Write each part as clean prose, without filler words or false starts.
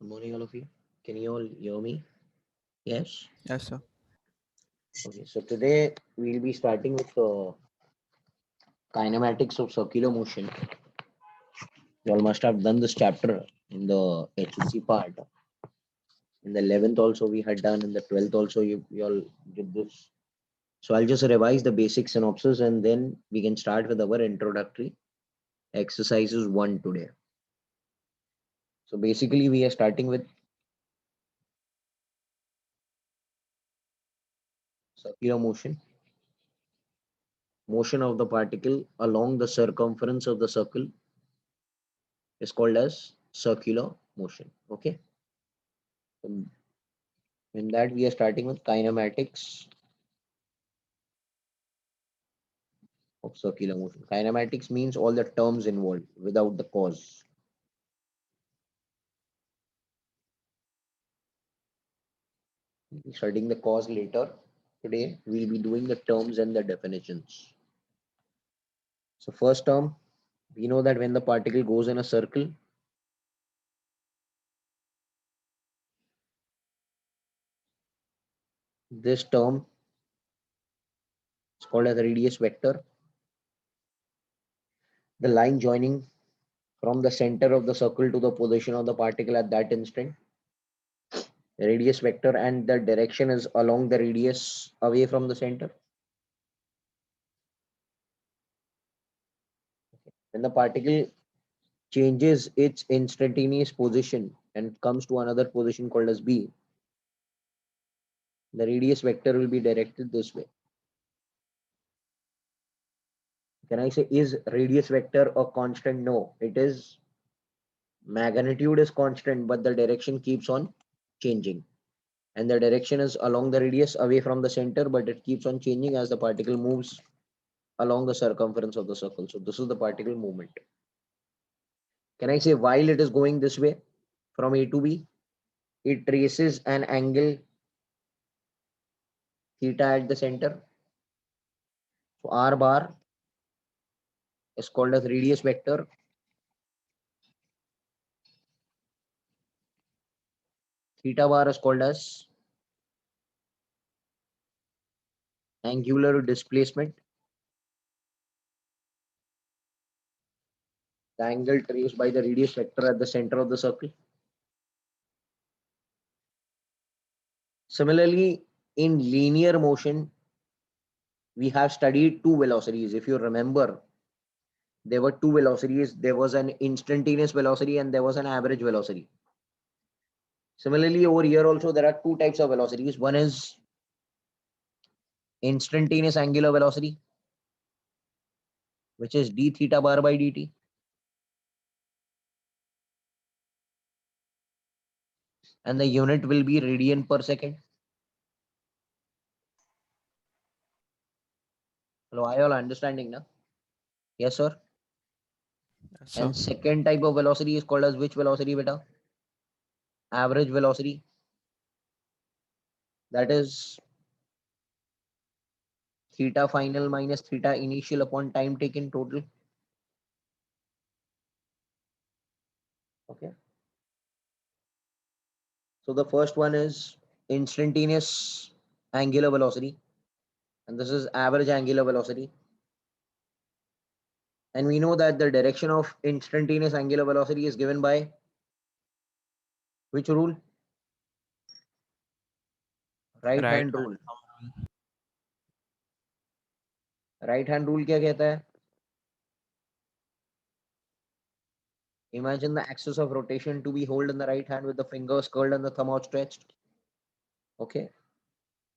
Good morning, all of you. Can you all hear me? Yes. Yes, sir. Okay. So today we'll be starting with kinematics of circular motion. You all must have done this chapter in the HEC part. In the 11th also we had done. In the 12th also you all did this. So I'll just revise the basic synopsis and then we can start with our introductory exercises one today. So basically we are starting with circular motion. Motion of the particle along the circumference of the circle is called as circular motion. Okay. Um, In that we are starting with kinematics of circular motion. Kinematics means all the terms involved without the cause. We'll be studying the cause later. Today we'll be doing the terms and the definitions. So first term, we know that when the particle goes in a circle, this term is called as the radius vector. The line joining from the center of the circle to the position of the particle at that instant. The radius vector and the direction is along the radius away from the center. When the particle changes its instantaneous position and comes to another position called as B, the radius vector will be directed this way. Can I say is radius vector a constant? No, it is magnitude is constant, but the direction keeps on changing. And the direction is along the radius away from the center, but it keeps on changing as the particle moves along the circumference of the circle. So this is the particle movement. Can I say while it is going this way from A to B, it traces an angle theta at the center. So R bar is called as radius vector. Theta bar is called as angular displacement. The angle traced by the radius vector at the center of the circle. Similarly, in linear motion, we have studied two velocities. If you remember, there were two velocities. There was an instantaneous velocity and there was an average velocity. Similarly, over here also there are two types of velocities. One is instantaneous angular velocity, which is d theta bar by dt. And the unit will be radian per second. Hello, are you all understanding now? Yes, sir. Yes, sir. And second type of velocity is called as which velocity, beta? Average velocity. That is theta final minus theta initial upon time taken total. Okay. So the first one is instantaneous angular velocity, and this is average angular velocity. And we know that the direction of instantaneous angular velocity is given by which rule? Right Right hand hand rule. thumb rule. Right hand rule क्या कहता है? Imagine the axis of rotation to be held in the right hand with the fingers curled and the thumb outstretched. Okay.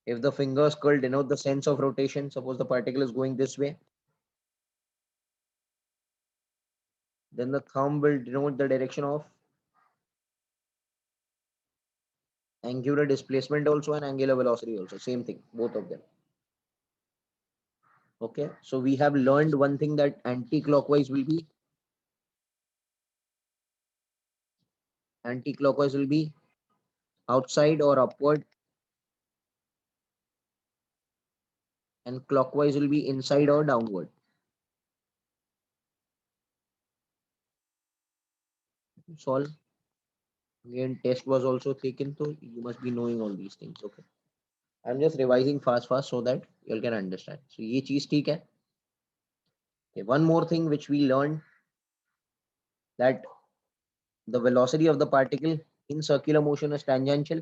If the fingers curled denote the sense of rotation, suppose the particle is going this way, then the thumb will denote the direction of angular displacement also and angular velocity also. Same thing, both of them. Okay. So we have learned one thing that anti-clockwise will be outside or upward, and clockwise will be inside or downward. Solve. Again, test was also taken, so you must be knowing all these things. Okay. I'm just revising fast so that you can understand. So ये चीज ठीक है. Okay. One more thing which we learned, that the velocity of the particle in circular motion is tangential.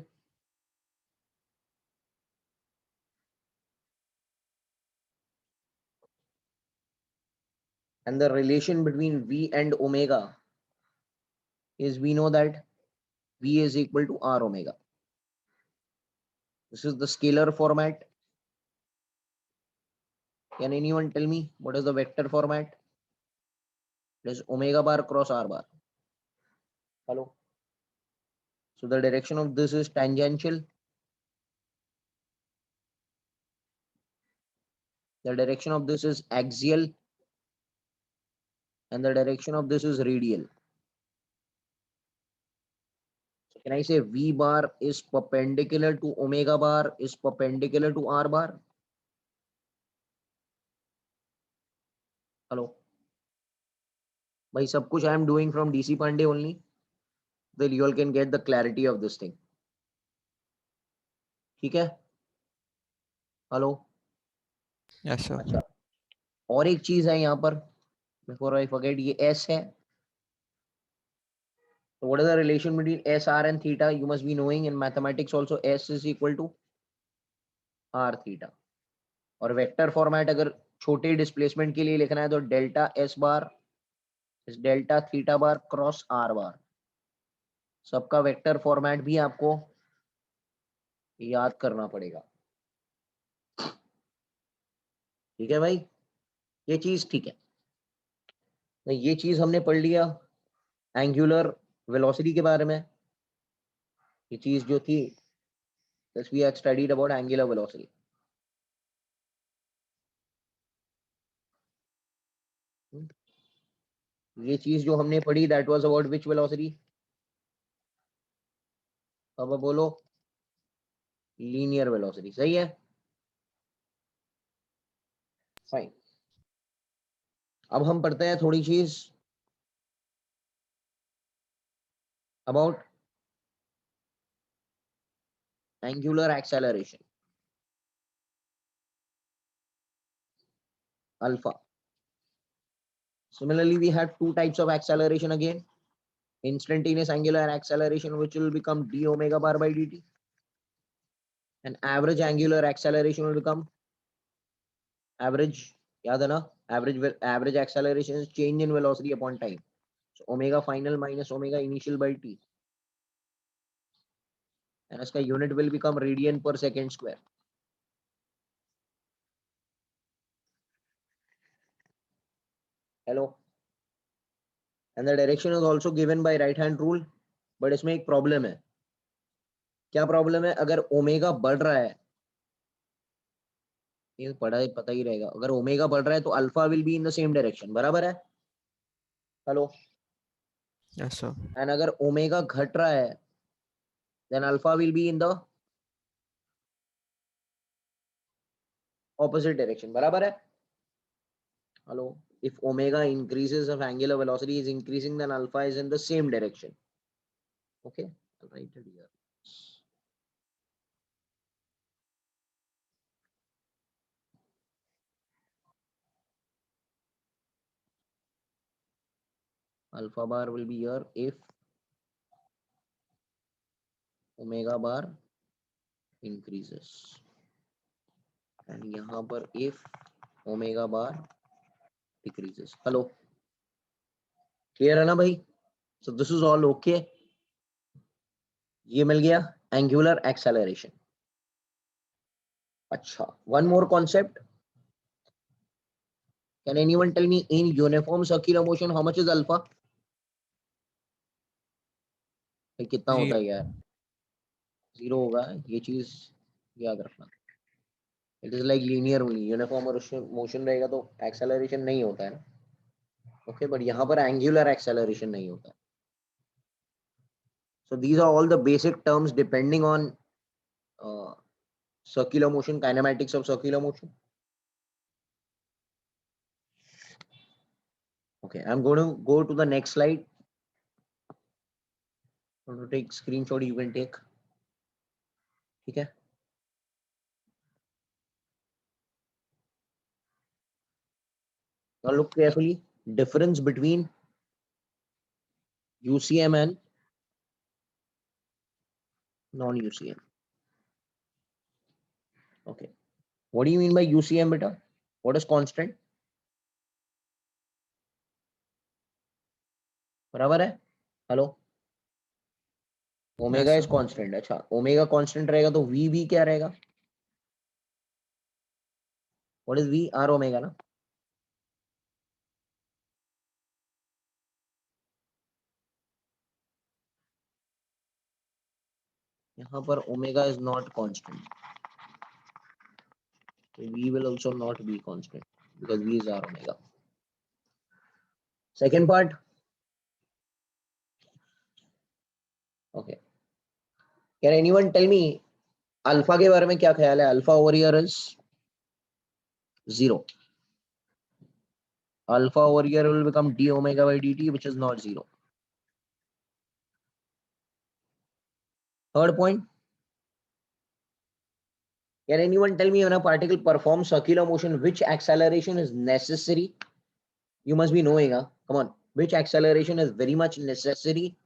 And the relation between V and omega is, we know that V is equal to R omega. This is the scalar format. Can anyone tell me what is the vector format? It is omega bar cross R bar. Hello. So the direction of this is tangential. The direction of this is axial. And the direction of this is radial. So can I say V bar is perpendicular to omega bar is perpendicular to R bar? Hello. By sab kuch I am doing from DC Pandey only. Then you all can get the clarity of this thing. ठीक है? Hello. Yes, sir. अच्छा, और एक चीज है यहाँ पर, before I forget, ये S है. So what is the relation between S, R and theta? You must be knowing in mathematics also, S is equal to R theta. और वेक्टर फॉर्मेट अगर छोटे डिस्प्लेसमेंट के लिए लिखना है तो डेल्टा S बार इस डेल्टा थीटा बार क्रॉस R बार. सबका वेक्टर फॉर्मेट भी आपको याद करना पड़ेगा. ठीक है भाई, ये चीज ठीक है. तो ये चीज हमने पढ़ लिया एंगुलर वेलोसिटी के बारे में. ये चीज जो थी, this we had studied about angular velocity. ये चीज जो हमने पढ़ी, that was about which velocity? अब बोलो. Linear velocity. सही है. फाइन. अब हम पढ़ते हैं थोड़ी चीज about angular acceleration, alpha. Similarly, we had two types of acceleration again. Instantaneous angular acceleration, which will become d omega bar by dt. And average angular acceleration will become average. याद है ना? Average acceleration is change in velocity upon time. So omega final minus omega initial by t. And इसका unit will become radian per second square. Hello. And the direction is also given by right hand rule. But इसमें एक problem है. क्या problem है? अगर omega बढ़ रहा है, ये पता ही रहेगा, अगर ओमेगा बढ़ रहा है तो alpha will be in the same direction. बराबर है? हेलो. Yes, sir. एंड अगर ओमेगा घट रहा है then alpha will be in the opposite direction. बराबर है? Hello. if omega increases, of angular velocity is increasing, then alpha is in the same direction. Okay, I'll write it here. Alpha bar will be here if omega bar increases, and यहाँ पर if omega bar decreases. Hello, clear है ना भाई? So this is all okay. ये मिल गया angular acceleration. अच्छा, one more concept. Can anyone tell me in uniform circular motion how much is alpha? कितना होता है यार? 0 होगा. ये चीज याद रखना. It is like linear only. Uniform और मोशन रहेगा तो एक्सेलरेशन नहीं होता है ना. ओके, बट यहाँ पर एंगुलर एक्सेलरेशन नहीं होता है. So these are all the basic terms depending on circular motion, kinematics of circular motion. Okay, I'm going to go to the next slide. want to take screenshot, you can take. ठीक है. Now look carefully. Difference between UCM and non-UCM. Okay. What do you mean by UCM, beta? What is constant? बराबर है? Hello. Omega is sir. Constant. अच्छा, omega constant रहेगा तो V क्या रहेगा? What is V? R omega ना. यहाँ पर omega is not constant. V will also not be constant because V is R omega. Second part. Okay. Can anyone tell me alpha के बारे में क्या ख्याल है? Alpha over here is 0. Alpha over here will become d omega by dt, which is not 0. Third point. Can anyone tell me when a particle performs circular motion, which acceleration is necessary? You must be knowing, huh? Come on. Which acceleration is very much necessary?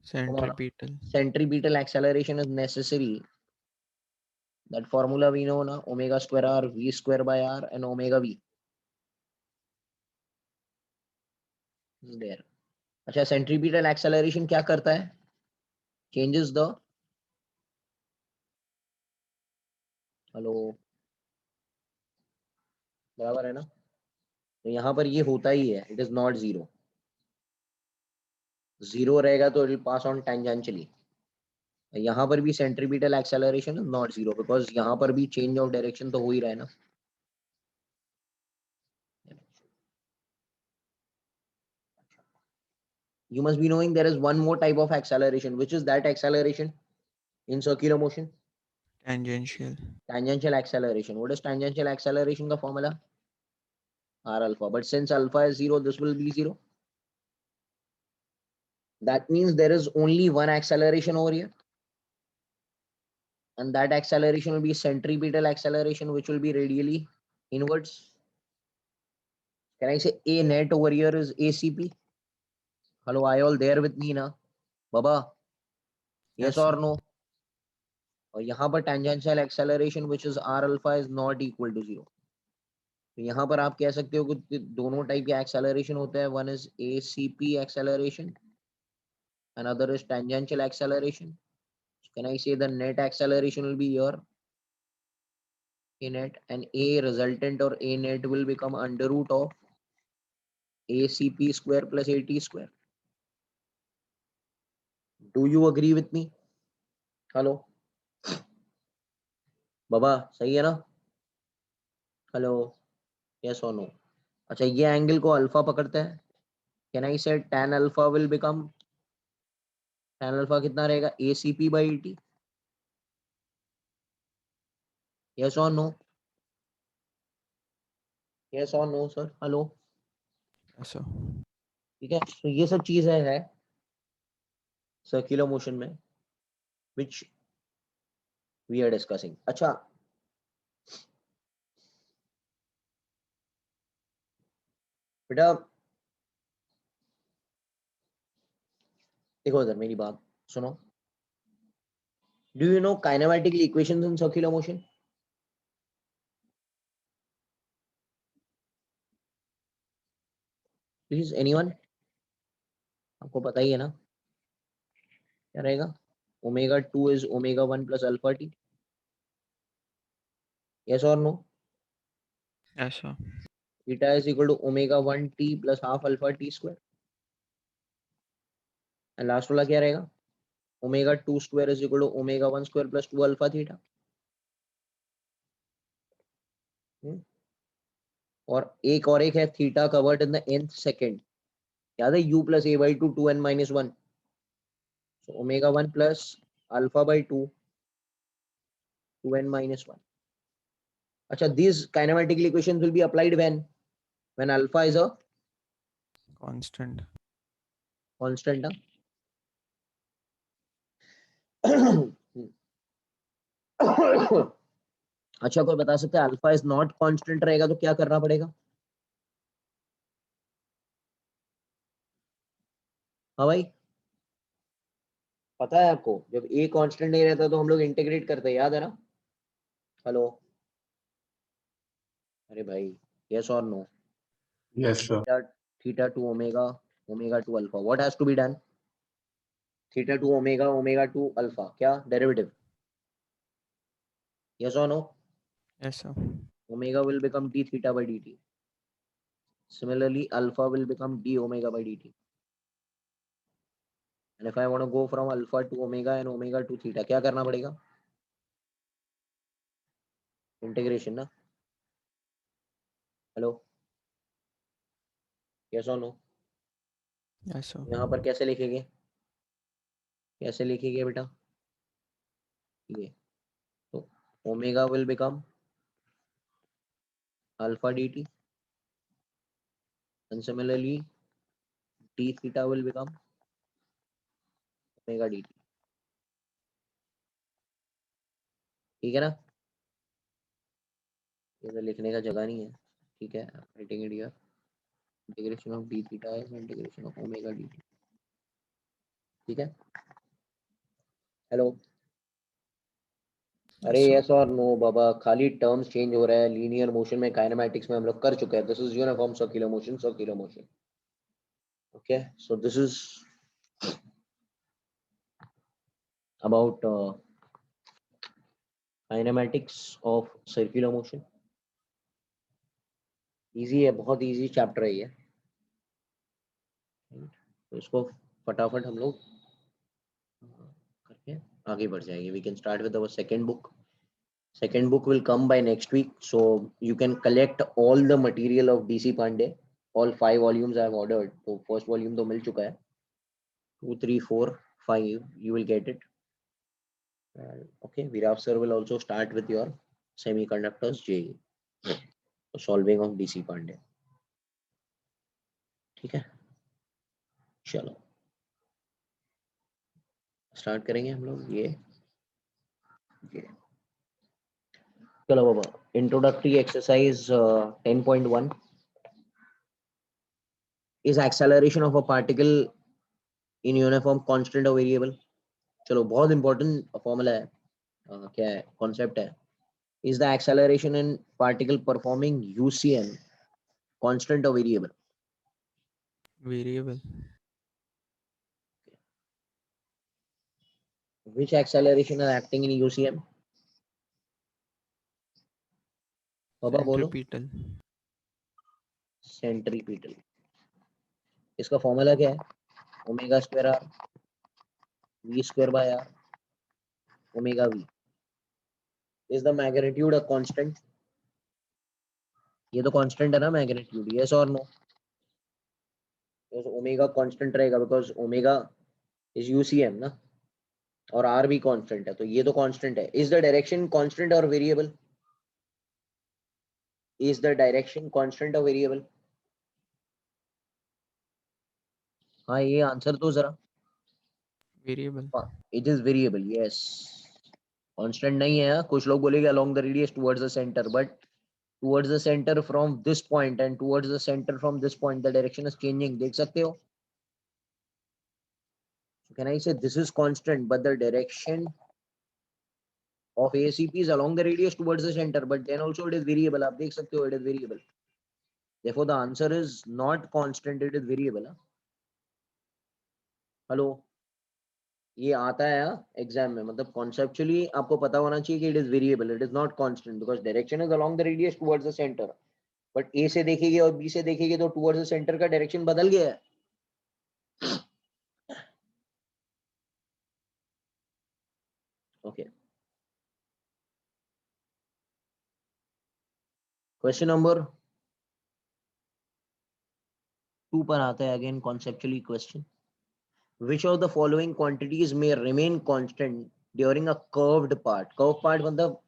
Centripetal. Centripetal acceleration is necessary. That formula we know now, omega square r, v square by r, and omega v. Is there. अच्छा, centripetal acceleration क्या करता है? Changes the. Hello. बराबर है ना? तो यहाँ पर ये होता ही है. It is not 0. 0 रहेगा तो it will pass on tangentially. यहाँ पर भी centripetal acceleration is not 0 because यहाँ पर भी चेंज ऑफ डायरेक्शन तो हो ही रहा है ना. You must be knowing there is one more type of acceleration. Which is that acceleration in circular motion? Tangential. Tangential acceleration. What is tangential acceleration? The formula r alpha. But since alpha is 0, this will be 0. That means there is only one acceleration over here. And that acceleration will be centripetal acceleration, which will be radially inwards. Can I say A net over here is ACP? Hello, are you all there with me now? Baba? Yes Yes, or sir. no? और यहाँ पर tangential acceleration which is R alpha is not equal to 0. तो यहाँ पर आप कह सकते हो कि दोनों टाइप के एक्सेलरेशन होते हैं. One is ACP acceleration, another is tangential acceleration. So can I say the net acceleration will be here A net, and A resultant or A net will become under root of ACP square plus AT square. Do you agree with me? Hello बाबा, सही है ना? Hello. Yes और no? अच्छा, ये angle को alpha पकड़ते हैं. Can I say tan alpha will become, tan alpha कितना रहेगा? ACP by AT. यस और नो? यस और no sir? Hello. Yes, sir. ठीक है. तो ये सब चीजें है सर्कुलर मोशन में विच वी आर डिस्कसिंग. अच्छा, बेटा देखो इधर मेरी बात सुनो. Do you know kinematic equations in circular motion? Please anyone? आपको पता ही है ना क्या रहेगा? Omega 2 is omega 1 plus alpha T. Yes और no? Yes, sir. Theta is equal to omega 1 T plus half alpha T square. And last वाला क्या रहेगा? Omega 2 square is equal to omega 1 square plus 2 alpha theta. और एक है theta covered in the nth second. याद है? u plus a by 2 2n minus 1. So omega 1 plus alpha by 2 2n minus 1. अच्छा, these kinematic equations will be applied when alpha is a Constant. constant. अच्छा, कोई बता सकते हैं alpha is not constant रहेगा तो क्या करना पड़ेगा? हाँ भाई, पता है आपको, जब ए कांस्टेंट नहीं रहता तो हम लोग इंटीग्रेट करते हैं, याद है ना? हेलो, अरे भाई, यस और no? Yes, sir. Theta, theta to omega, omega to alpha, what has to be done? Theta to omega, omega to alpha, क्या डेरिवेटिव? यस और no? Yes, sir. Omega will become d theta by dt. Similarly, alpha will become d omega by dt. And if I want to go from alpha to omega and omega to theta, क्या करना पड़ेगा? Integration ना? Hello, yes और no? Yes, sir. यहाँ पर कैसे लिखेंगे? कैसे लिखेंगे बेटा? ये तो omega will become alpha dt and similarly d theta will become omega dt. ठीक है ना? ये तो लिखने का जगह नहीं है, ठीक है, writing it here, integration of d theta is integration of omega dt. ठीक है? हेलो, अरे Yes, sir. यस और नो बाबा, खाली टर्म्स चेंज हो रहा है। लीनियर मोशन में काइनेमैटिक्स में हम लोग कर चुके हैं। This is uniform circular motion, circular motion. Okay, so this is about kinematics of circular motion. Easy है, बहुत इजी चैप्टर है ये। तो इसको फटाफट हम लोग करके आगे बढ़ जाएंगे। We can start with our second book. Second book will come by next week, so you can collect all the material of DC Pandey. All 5 volumes I have ordered. So first volume तो मिल चुका है. 2, 3, 4, 5 you will get it. Okay, Virav sir will also start with your semiconductors JE. So solving of DC Pandey. ठीक है, चलो start करेंगे हम लोग ये चलो बाबा, introductory exercise 10.1 is acceleration of a particle in uniform constant or variable. चलो, बहुत इंपॉर्टेंट फॉर्मूला है, क्या है कॉन्सेप्ट है, is the acceleration in particle performing UCM constant or variable? Variable. Which acceleration are acting in UCM? बाबा बोलो। Centripetal. Centripetal. इसका formula क्या है? Omega square R V square by R omega V. Is the magnitude a constant? ये तो constant है ना magnitude, yes और no? Omega constant रहेगा बिकॉज ओमेगा इज यूसीएम ना, और आर भी कांस्टेंट है, तो ये तो कांस्टेंट है। इज द डायरेक्शन कांस्टेंट और variable? Is the direction constant और वेरिएबल? हाँ, ये आंसर तो जरा। Variable. It is variable, yes. Constant नहीं है। कुछ लोग बोलेंगे along the radius towards the centre, but towards the centre from this point and towards the centre from this point the direction is changing, देख सकते हो? कैन आई से this is constant but the direction of ACP is along the radius towards the center, but then also it is variable. आप देख सकते हो, it is variable. Therefore, the answer is not constant, it is variable. Hello, ये आता है exam में, मतलब conceptually आपको पता होना चाहिए कि it is variable, it is not constant, because direction is along the radius towards the centre, but A से देखेंगे और बी से देखेंगे तो टुवर्ड्स द सेंटर का डायरेक्शन बदल गया है। ओके, क्वेश्चन नंबर 2 पर आता है again conceptually question. Which of the following quantities may remain constant during a curved part? Curved part मतलब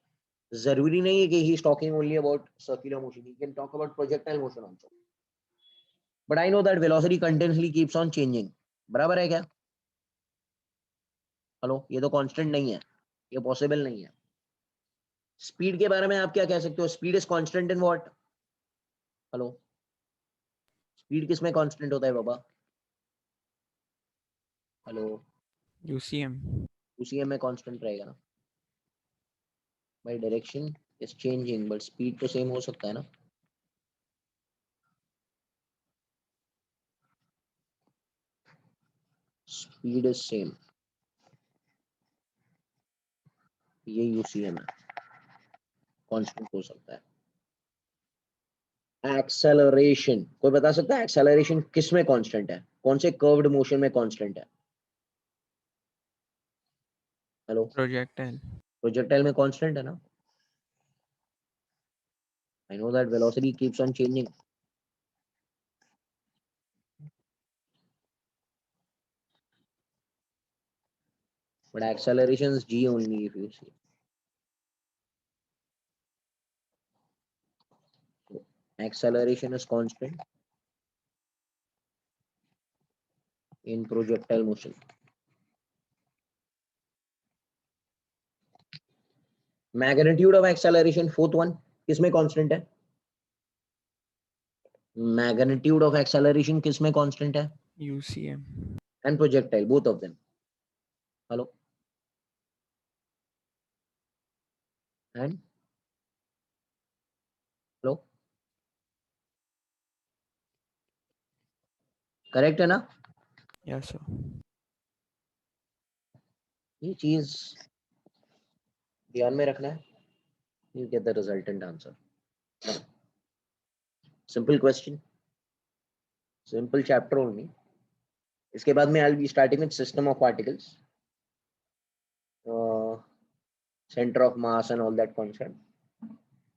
जरूरी नहीं है कि he is talking only about circular motion. He can talk about projectile motion also. But I know that velocity continuously keeps on changing. बराबर है क्या? Hello, ये तो कांस्टेंट नहीं है, ये पॉसिबल नहीं है। स्पीड के बारे में आप क्या कह सकते हो? Speed is constant in what? Hello, speed किस में कांस्टेंट होता है बाबा? Hello, UCM. UCM में कांस्टेंट रहेगा ना भाई। Direction is changing but speed तो सेम हो सकता है ना। स्पीड इज सेम, ये UCM है, कांस्टेंट हो सकता है। एक्सेलरेशन, कोई बता सकता है एक्सेलरेशन किस में कांस्टेंट है? कौन से कर्व्ड मोशन में कांस्टेंट है? Hello, Projectile. प्रोजेक्टाइल में कांस्टेंट है ना। आई know that velocity keeps on changing, but acceleration is G only if you see. So acceleration is constant in projectile motion. Magnitude of acceleration, fourth one, किसमें constant है? Magnitude of acceleration किसमें constant है? UCM. And projectile, both of them. Hello, and hello, correct है ना? Yes, sir. ये चीज ध्यान में रखना है. You get the resultant answer. Simple question, simple chapter only. इसके बाद में I'll be starting with system of particles, center of mass and all that concept.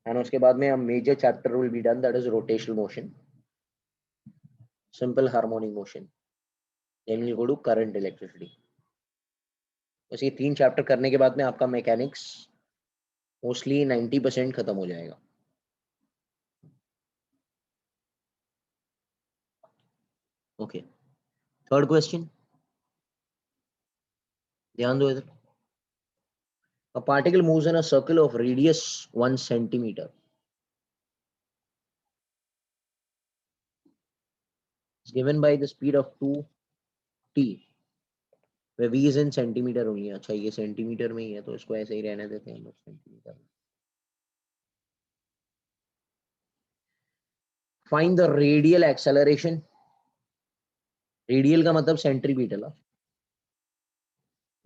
And उसके बाद में a major chapter will be done, that is rotational motion, simple harmonic motion. Then we'll go to current electricity. बस ये 3 chapter करने के बाद में आपका मैकेनिक्स मोस्टली 90% खत्म हो जाएगा. ओके, थर्ड क्वेश्चन, ध्यान दो इधर. A particle moves in a circle of radius 1 centimeter. It's given by the speed of 2t, where v is in centimeter only. अच्छा, ये सेंटीमीटर में ही है तो इसको ऐसे ही रहने देते हैं हम लोग सेंटीमीटर में. Find the radial acceleration. Radial का मतलब centripetal.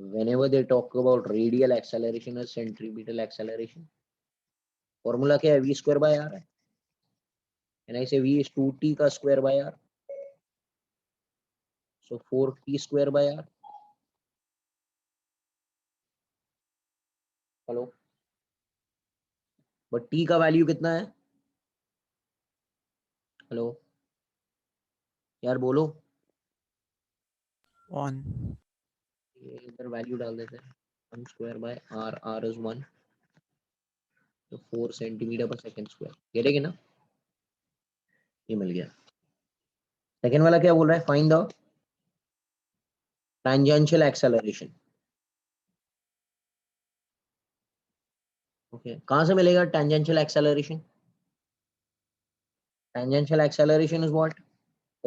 Whenever they talk about radial acceleration or centripetal acceleration, formula क्या है? v स्क्वायर बाय r है. And I say v is 2t का square by r, so 4t square by r. Hello, but t का value कितना है? Hello यार बोलो. 1. ये इधर वैल्यू डाल देते हैं. 1 square by r, r is 1, तो 4 सेंटीमीटर पर सेकंड स्क्वायर. गिरेगी ना, ये मिल गया. सेकंड वाला क्या बोल रहा है? Find the tangential acceleration. Okay, कहां से मिलेगा tangential acceleration? Tangential acceleration is what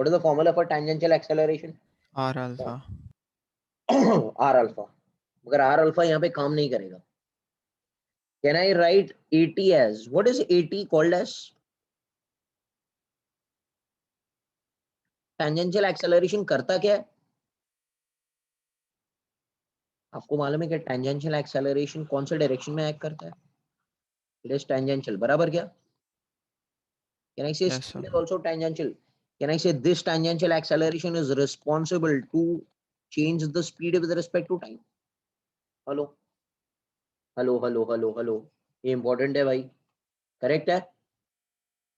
is the formula for tangential acceleration? R alpha. r alpha. मगर r alpha यहाँ पे काम नहीं करेगा. Can I write at as, what is at called as? tangential acceleration करता क्या है? आपको मालूम है कि tangential acceleration कौन से डायरेक्शन में एक्ट करता है? It is tangential, बराबर क्या? Can I say Yes, sir. speed is also tangential? Can I say this tangential acceleration is responsible to change the speed with respect to time? Hello hello hello hello hello, ये important है भाई. Correct है.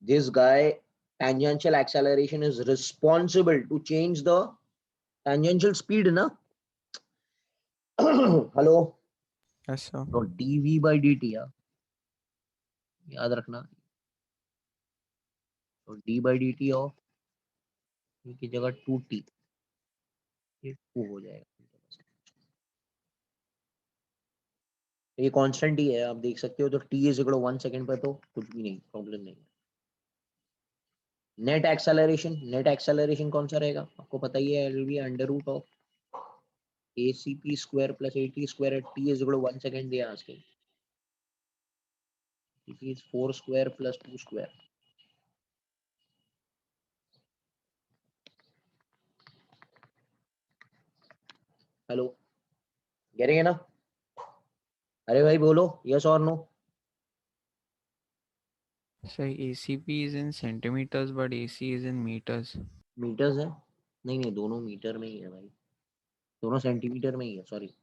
This guy, tangential acceleration is responsible to change the tangential speed ना. Hello, Yes, sir. तो dv by dt याद रखना. तो d by dt of की जगह 2t, ये 2 हो जाएगा. ये कांस्टेंट ही है, आप देख सकते हो। तो t इज इक्वल 1 सेकंड पर तो कुछ भी नहीं, प्रॉब्लम नहीं। नेट एक्सेलरेशन कौन सा रहेगा आपको पता ही है, it be under root of acp square plus at square at t is equal 1 second दिया asking. it is 4 square plus 2 square. Hello, कह ना? अरे भाई बोलो यस और no. So ACP is in centimeters, but AC is in meters. Metres है? नहीं नहीं, दोनों मीटर में ही है भाई, दोनों सेंटीमीटर में ही है, सॉरी।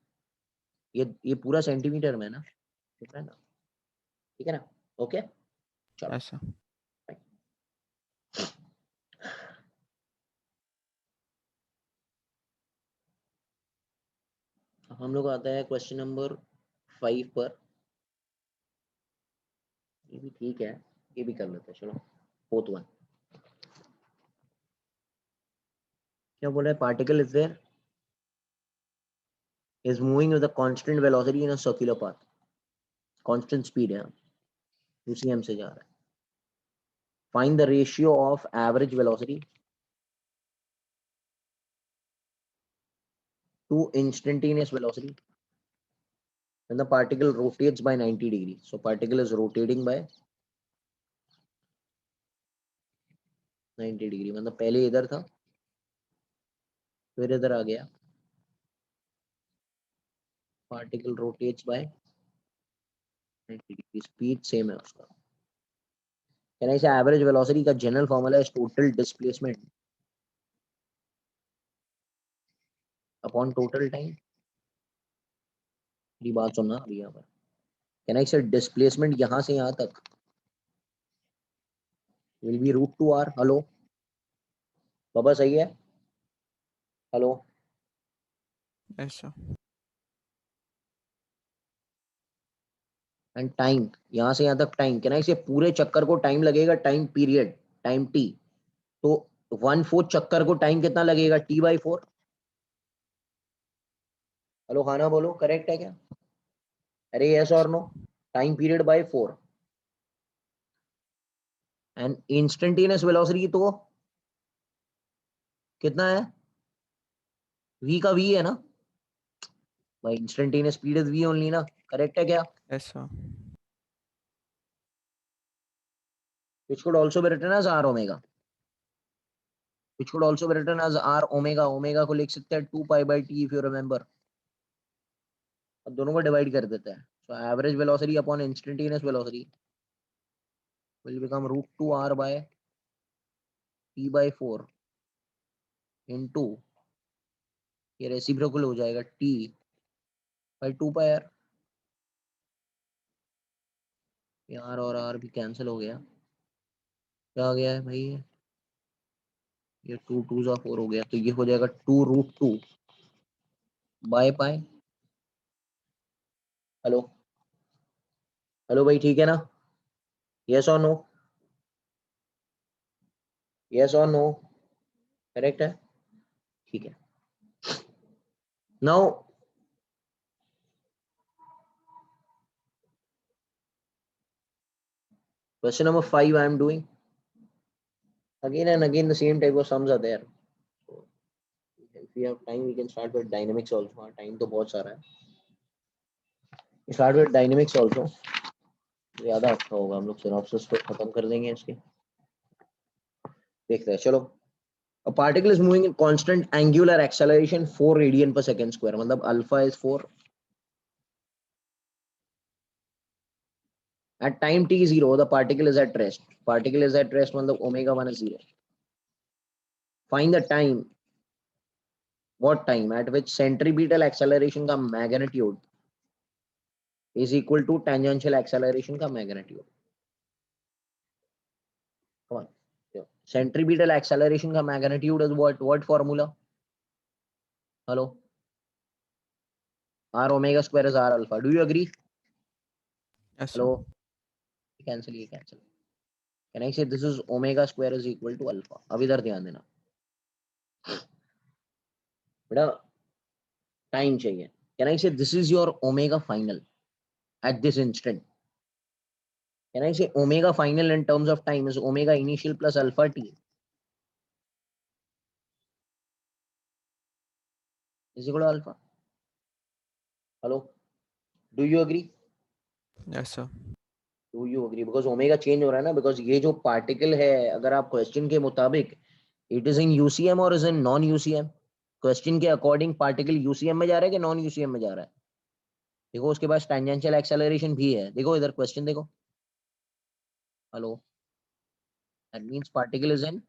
ये पूरा सेंटीमीटर में है ना, ठीक है ना? ठीक है ना? ओके चलो। Yes, sir. हम लोग आता है क्वेश्चन नंबर 5 पर। ये भी ठीक है, ये भी कर लेते हैं, चलो। फोर्थ वन क्या बोल रहा है? Particle is there, is moving with a constant velocity in a circular path, constant speed है, उसी हम से जा रहा है। find the ratio of average velocity to instantaneous velocity when the particle rotates by 90 degrees. So particle is rotating by 90 degree, मतलब पहले इधर था फिर इधर आ गया। Particle rotates by 90 degree, speed same है उसका। Can I say average velocity का जनरल फॉर्मूला है total displacement upon total time. मेरी बात सुनना अभी यहाँ पर। कैन आई से डिस्प्लेसमेंट यहाँ से यहाँ तक will be root two R. Hello बाबा, सही है? Hello, Yes, sir. And time यहाँ से यहाँ तक टाइम, कैन आई से पूरे चक्कर को टाइम लगेगा, टाइम पीरियड, टाइम टी। तो 1/4 चक्कर को टाइम कितना लगेगा? t/4। हेलो खाना बोलो, करेक्ट है क्या? अरे यस और no? Time period by 4 and instantaneous velocity तो कितना है? v का v है ना भाई, instantaneous speed is v only ना, करेक्ट है क्या? Yes, sir. which could also be written as r omega, which could also be written as r omega। Omega को लिख सकते हैं 2 pi/t if you remember। अब दोनों को डिवाइड कर देते हैं। So average velocity upon instantaneous velocity will become root 2 r by t/4 into, ये रेसिप्रोकल हो जाएगा t/2 pi r। ये r और r भी कैंसिल हो गया, क्या आ गया है भाई? ये 2 2 जा 4 हो गया, तो ये हो जाएगा 2√2 बाय पाई। हेलो, हेलो भाई, ठीक है ना? यस और नो? यस और नो? करेक्ट है, ठीक है। Now question number 5 I am doing again and again, the same type of sums are there। So if we have time we can start with dynamics also। हाँ, time तो बहुत सारा है। Start with dynamics also, ज्यादा अच्छा होगा। हम लोग सिनॉप्सिस को खत्म कर देंगे इसके। देखते हैं, चलो। A particle is moving in constant angular acceleration 4 radian per second square, मतलब alpha is 4 at time t0 the particle is at rest। particle is at rest मतलब omega 1 is 0। find the time, what time at which centripetal acceleration का magnitude is equal to tangential acceleration का magnitude। come on, centripetal acceleration का magnitude is what formula? hello, r omega square is r alpha, do you agree? Yes, sir. hello, cancel, ये cancel। can I say this is omega square is equal to alpha? अब इधर ध्यान देना बेटा, time चाहिए। can I say this is your omega final? at this instant. Can I say omega final in terms of time is omega initial plus alpha t is equal to alpha? Hello, do you agree? Yes, sir. Do you agree? Because omega change हो रहा है ना, because ये जो particle है, अगर आप question के मुताबिक इट इज इन यूसीएम और is in non UCM, question के अकॉर्डिंग पार्टिकल यूसीएम में जा रहा है कि नॉन यूसीएम में जा रहा है? देखो उसके पास टेंजेंशियल एक्सेलरेशन भी है, देखो इधर क्वेश्चन देखो। Hello, that means particle is in,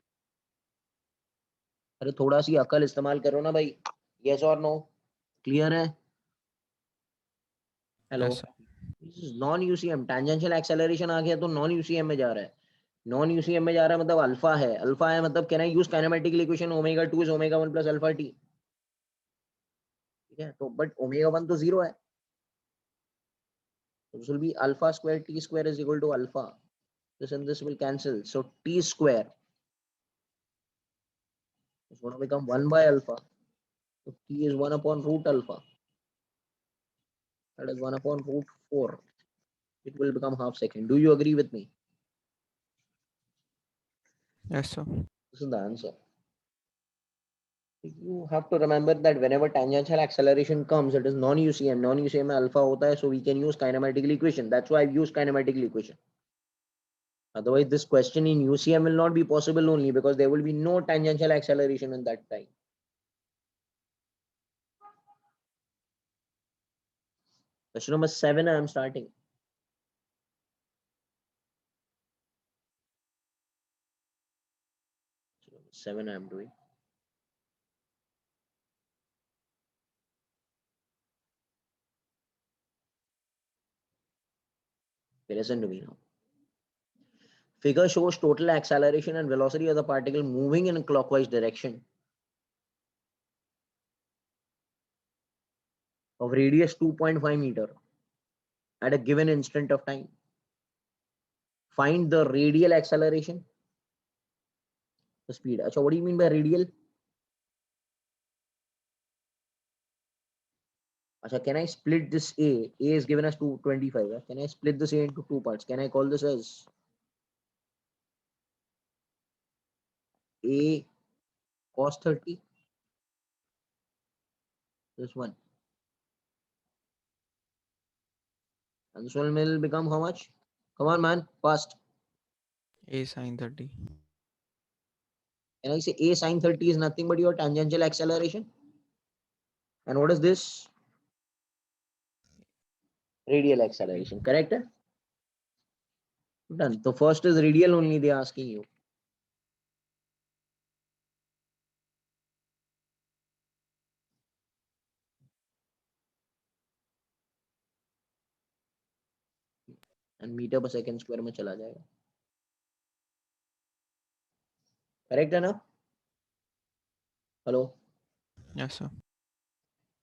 अरे थोड़ा सी अकल इस्तेमाल करो ना भाई, यस और नो, क्लियर है? Hello, Yes, sir. Non UCM, tangential acceleration आ गया तो नॉन यूसीएम में जा रहा है, नॉन यूसीएम में जा रहा है मतलब अल्फा है, अल्फा है मतलब can I use kinematical equation omega 2 is omega 1 plus alpha T, ठीक है? तो बट ओमेगा 1 तो जीरो है, so this will be alpha square t square is equal to alpha, this and this will cancel, so t square is going to become 1 by alpha, so t is 1 upon root alpha, that is 1 upon root 4, it will become half second. Do you agree with me? Yes, sir. This is the answer. You have to remember that whenever tangential acceleration comes, it is non-UCM. Non-UCM में alpha होता है, so we can use kinematical equation. That's why I've used kinematical equation. Otherwise, this question in UCM will not be possible only because there will be no tangential acceleration in that time. Question number 7, I am starting. Seven I am doing. Okay, listen to me now. Figure shows total acceleration and velocity of the particle moving in a clockwise direction of radius 2.5 meter at a given instant of time. Find the radial acceleration, the speed. Achha, what do you mean by radial? Achha, can I split this A? A is given as 225. Right? Can I split this A into two parts? Can I call this as A cos 30? This one. And this one will become how much? Come on, man, fast. A sin 30. Can I say A sin 30 is nothing but your tangential acceleration? And what is this? Radial acceleration, correct? Done. So first is radial only they are asking you. And metre पर second square में चला जाएगा, correct है ना? Hello, Yes, sir.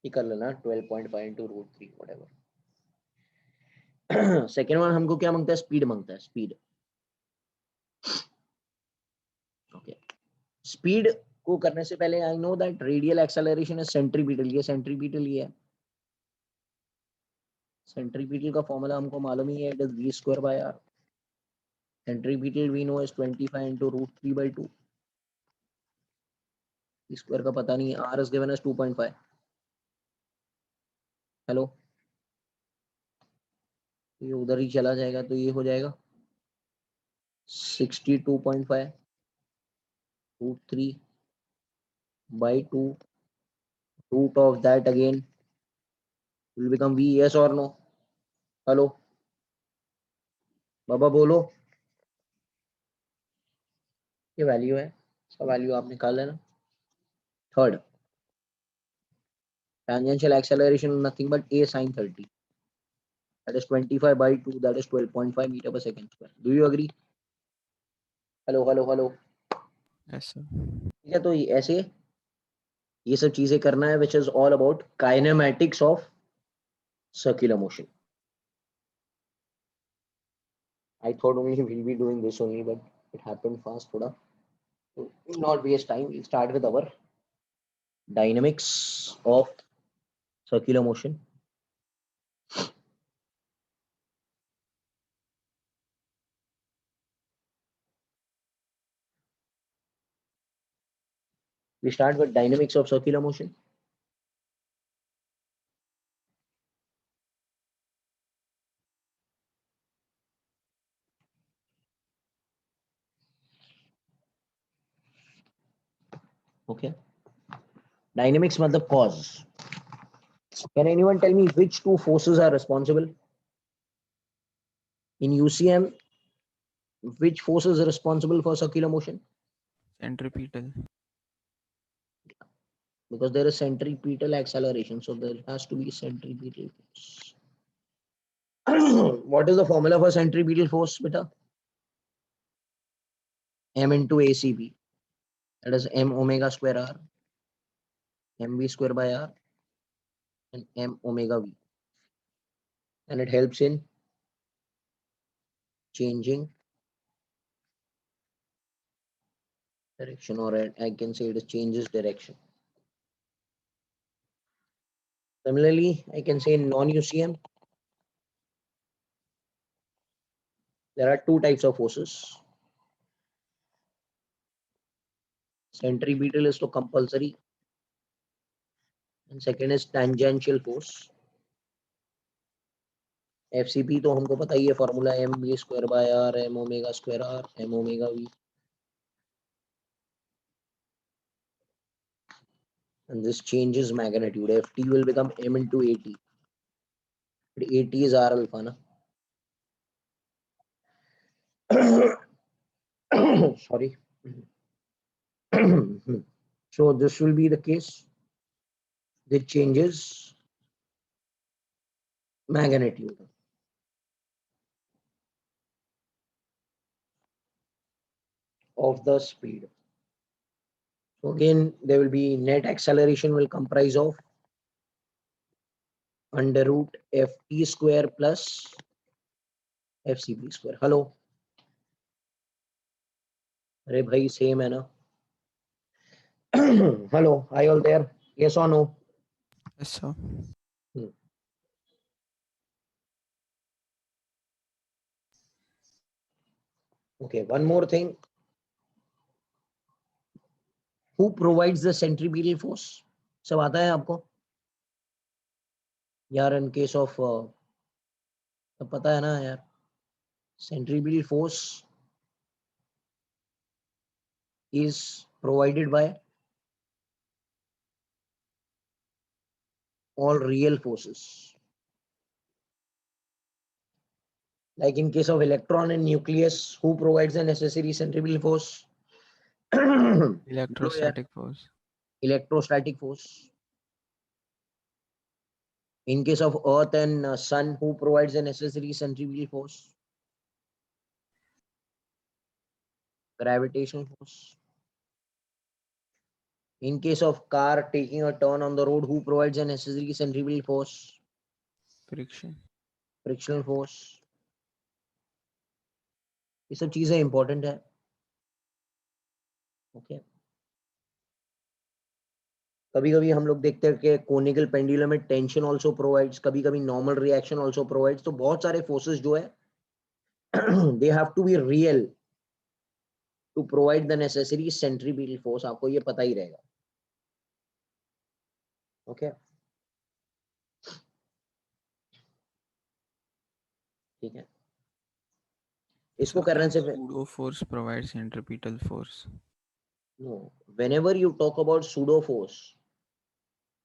ये कर लेना 12.5 into root 3 whatever. Second one हमको क्या मांगता है? स्पीड मांगता है, स्पीड. ओके, स्पीड को करने से पहले I know that radial acceleration is centripetal. ये सेंट्रीपिटल ही है, सेंट्रीपिटल का फॉर्मूला हमको मालूम ही है, it is v square by r. Centripetal we know is 25 into root 3 by 2. v square का पता नहीं, r is given as 2.5. Hello, ये उधर ही चला जाएगा तो ये हो जाएगा 62.5 root 3 by 2, root of that again will become v. Yes or no? Hello बाबा बोलो, ये वैल्यू है, इसका वैल्यू आप निकाल लेना. Third, tangential acceleration is nothing but a sin 30, that is 25 by 2, that is 12.5 meter per second square. Do you agree? Hello hello hello. Yes, sir. ठीक है, तो ऐसे ये सब चीजें करना है, which is all about kinematics of circular motion. I thought only we'll be doing this only, but it happened fast thoda. So not waste time, we'll start with our dynamics of circular motion. We start with dynamics of circular motion. Okay. Dynamics matlab cause. Can anyone tell me which two forces are responsible? In UCM, which force is responsible for circular motion? Centripetal. Because there is centripetal acceleration, so there has to be centripetal force. What is the formula for centripetal force, beta? M into ACB. That is M omega square R, mv square by R, and M omega V. And it helps in changing direction, or I can say it changes direction. Similarly, I can say in non-UCM, there are two types of forces. Centripetal is to compulsory, and second is tangential force. FCP तो हमको पता ही है formula mv square by r m omega square r m omega v, and this changes magnitude. Ft will become m into at. But at is r alpha, na? Sorry. So this will be the case. That changes magnitude of the speed. So again, there will be net acceleration will comprise of under root ft square plus fcp square. Hello. अरे भाई same है ना? Hello, are you all there? Yes or no? Yes, sir. Okay, one more thing. Who provides the centripetal force? सब आता है आपको? यार in case of सब पता है ना यार? Centripetal force is provided by all real forces. Like in case of electron and nucleus, who provides the necessary centripetal force? Electrostatic force. Electrostatic force. In case of earth and sun, who provides the necessary centripetal force? Gravitational force. In case of car taking a turn on the road, who provides the necessary centripetal force? Friction. Frictional force. ये सब चीजें important है. Okay. कभी कभी हम लोग देखते हैं कि कोनिकल पेंडुलम में टेंशन आल्सो प्रोवाइड्स, कभी कभी नॉर्मल रिएक्शन आल्सो प्रोवाइड्स. तो बहुत सारे फोर्सेस जो है they have to be real to provide the necessary centripetal force. आपको ये पता ही रहेगा. ओके. ठीक है. इसको करने से pseudo force provides centripetal force. No, whenever you talk about pseudo force,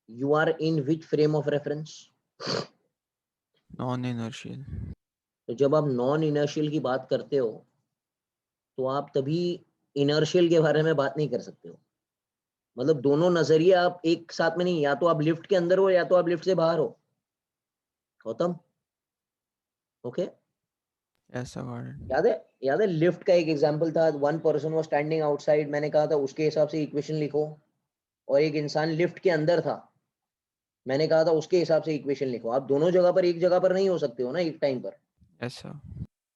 you are in which frame of reference? Non-inertial. तो जब आप नॉन इनर्शियल की बात करते हो तो आप तभी इनर्शियल के बारे में बात नहीं कर सकते हो. मतलब दोनों नजरिए आप एक साथ में नहीं, या तो आप लिफ्ट के अंदर हो या तो आप लिफ्ट से बाहर हो. Gautam. Okay. Yes, sir. Got it. याद है लिफ्ट का एक एग्जांपल था. One person was standing outside. मैंने कहा था उसके हिसाब से इक्वेशन लिखो. और एक इंसान लिफ्ट के अंदर था. मैंने कहा था उसके हिसाब से इक्वेशन लिखो. आप दोनों जगह पर एक जगह पर नहीं हो सकते हो ना एक टाइम पर. Yes, sir.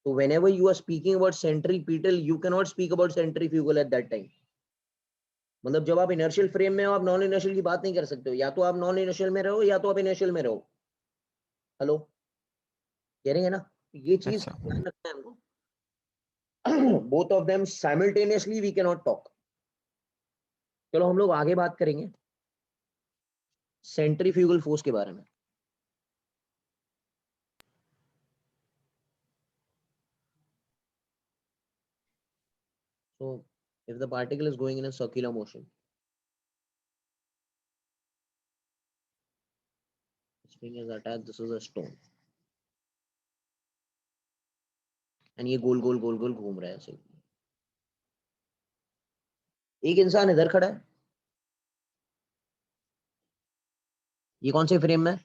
So whenever you are speaking about centripetal, you cannot speak about centrifugal at that time. मतलब जब आप इनर्शियल फ्रेम में हो आप नॉन इनर्शियल की बात नहीं कर सकते हो. या तो आप नॉन इनर्शियल में रहो या तो आप इनर्शियल में रहो. हेलो. कह रहे हैं ना. ये चीज ध्यान रखना है हमको. Both of them simultaneously we cannot talk. चलो हम लोग आगे बात करेंगे सेंट्रीफ्यूगल फोर्स के बारे में. So if the particle is going in a circular motion, spring is attached, this is a stone, and ये गोल गोल गोल गोल घूम रहा है ऐसे. एक इंसान इधर खड़ा है, ये कौन से फ्रेम में है?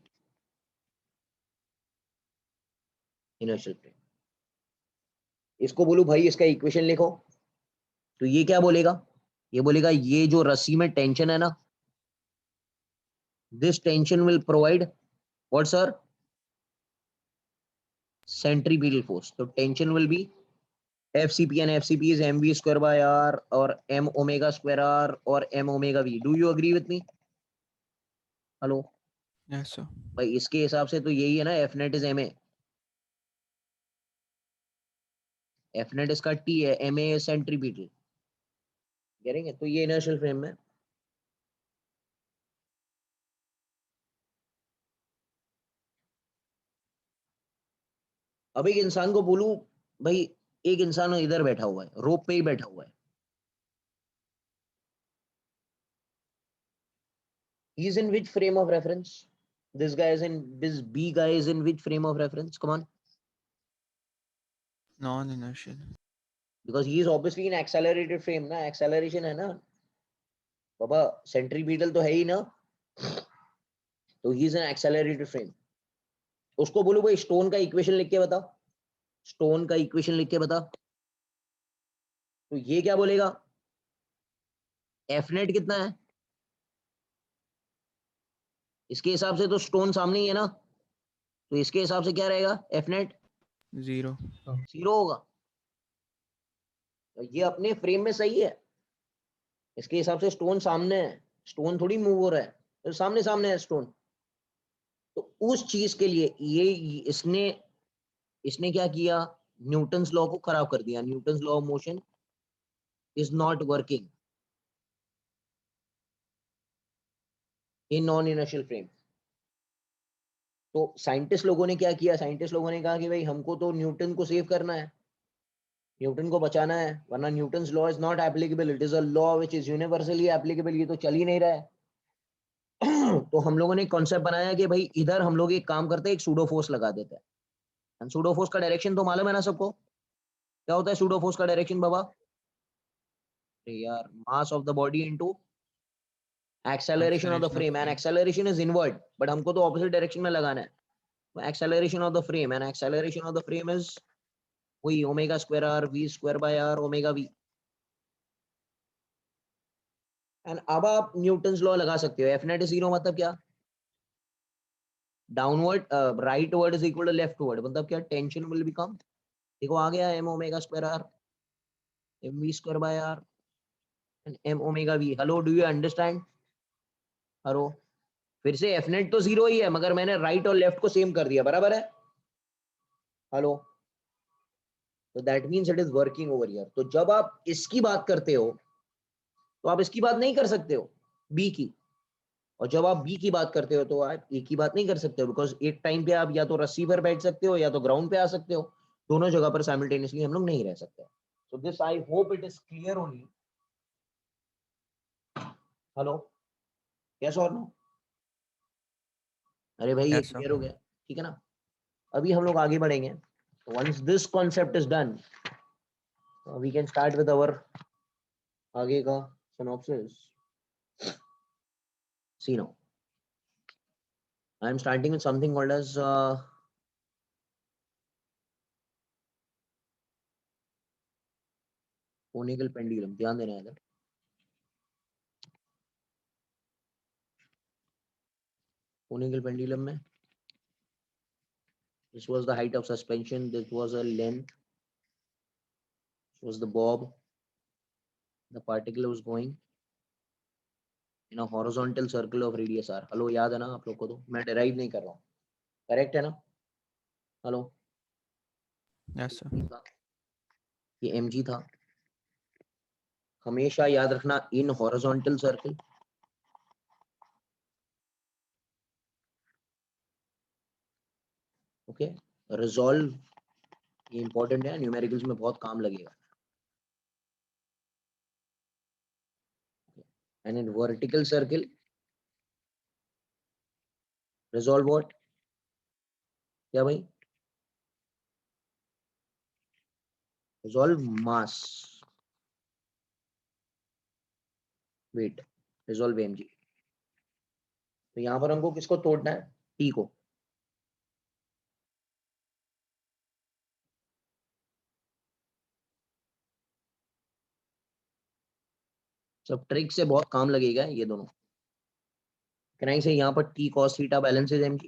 Inertial frame. इसको बोलूं भाई इसका इक्वेशन लिखो, तो ये क्या बोलेगा? ये बोलेगा ये जो रस्सी में टेंशन है ना, this tension will provide what sir? Centripetal force. So tension will be FCP, and FCP is mv square by r or m omega square r or m omega v. Do you agree with me? Hello Yes, sir. भाई, इसके हिसाब से तो यही है ना, F net is M A. F net इसका T है, एम ए सेंट्रीपिटल. करेंगे तो ये इनर्शियल फ्रेम में. अब एक इंसान को बोलूं भाई, एक इंसान इधर बैठा हुआ है, रोप पे ही बैठा हुआ है. He is in which frame of reference? This guy is in, this B guy is in which frame of reference? Come on. Non-inertial. Because he is obviously in accelerated frame ना, acceleration है ना बाबा, centripetal तो है ही ना, तो he is an accelerated frame. उसको बोलो भाई स्टोन का इक्वेशन लिख के बता, स्टोन का इक्वेशन लिख के बता, तो ये क्या बोलेगा? एफ नेट कितना है? इसके हिसाब से तो स्टोन सामने ही है ना, तो इसके हिसाब से क्या रहेगा? F net 0. 0 होगा. तो ये अपने फ्रेम में सही है, इसके हिसाब से स्टोन सामने है, स्टोन थोड़ी मूव हो रहा है, तो सामने सामने है स्टोन. तो उस चीज के लिए ये इसने इसने क्या किया? न्यूटन्स लॉ को खराब कर दिया. Newton's law of motion is not working in non inertial frame. तो साइंटिस्ट लोगों ने क्या किया? साइंटिस्ट लोगों ने कहा कि भाई हमको तो न्यूटन को सेव करना है, न्यूटन को बचाना है, वरना Newton's law is not applicable, it is a law which is universally applicable. ये तो चल ही नहीं रहा है. तो हम लोगों ने कॉन्सेप्ट बनाया कि भाई इधर हम लोग एक काम करते हैं, एक सूडो फोर्स लगा देते हैं. सूडो फोर्स का डायरेक्शन तो मालूम है ना सबको? क्या होता है सूडो फोर्स का डायरेक्शन बाबा? यार, mass of the body into acceleration of the Acceleration of frame, and frame. Acceleration is inward, but हमको तो ऑपोजिट डायरेक्शन में लगाना है. Acceleration of the frame, and acceleration of the frame is वही omega square R V square by R omega V. And अब आप Newton's law लगा सकते हो. एफ नेट इज 0 मतलब क्या? Downward, rightward is equal to leftward, मतलब क्या? टेंशन विल बिकम, देखो आ गया, M omega square R M V square by R and M omega V. Hello, do you understand? Hello, फिर से F net तो 0 ही है, मगर मैंने राइट और लेफ्ट को सेम कर दिया, बराबर है? हेलो, तो that means it is working over here. तो जब आप इसकी बात करते हो तो आप इसकी बात नहीं कर सकते हो, बी की. और जब आप बी की बात करते हो तो आप ए की बात नहीं कर सकते हो, बिकॉज एक टाइम पे आप या तो रस्सी पर बैठ सकते हो या तो ग्राउंड पे आ सकते हो. दोनों जगह पर साइमल्टेनियसली हम लोग नहीं रह सकते. So this I hope it is clear only. Hello, yes और नो? अरे भाई ये Yes, sir. क्लियर हो गया, ठीक है ना? अभी हम लोग आगे बढ़ेंगे. Once this concept is done, we can start with our आगे का synopsis. See now, I am starting with something called as conical pendulum. ध्यान देना है. कोनिकल पेंडुलम में this was the height of suspension, this was a length, this was the bob, the particle was going in a horizontal circle of radius r. Hello, याद है ना आप लोग को? तो मैं डिराइव नहीं कर रहा हूँ, करेक्ट है ना? Hello, Yes, sir. ये mg था, हमेशा याद रखना in horizontal circle, okay. Resolve ये इंपॉर्टेंट है, न्यूमेरिकल्स में बहुत काम लगेगा। And in vertical circle resolve what, क्या भाई? रिजॉल्व मास, वेट, रिजॉल्व mg। तो यहां पर हमको किसको तोड़ना है? टी को। सब ट्रिक से बहुत काम लगेगा ये दोनों। कहना से यहाँ पर T cos theta balances mg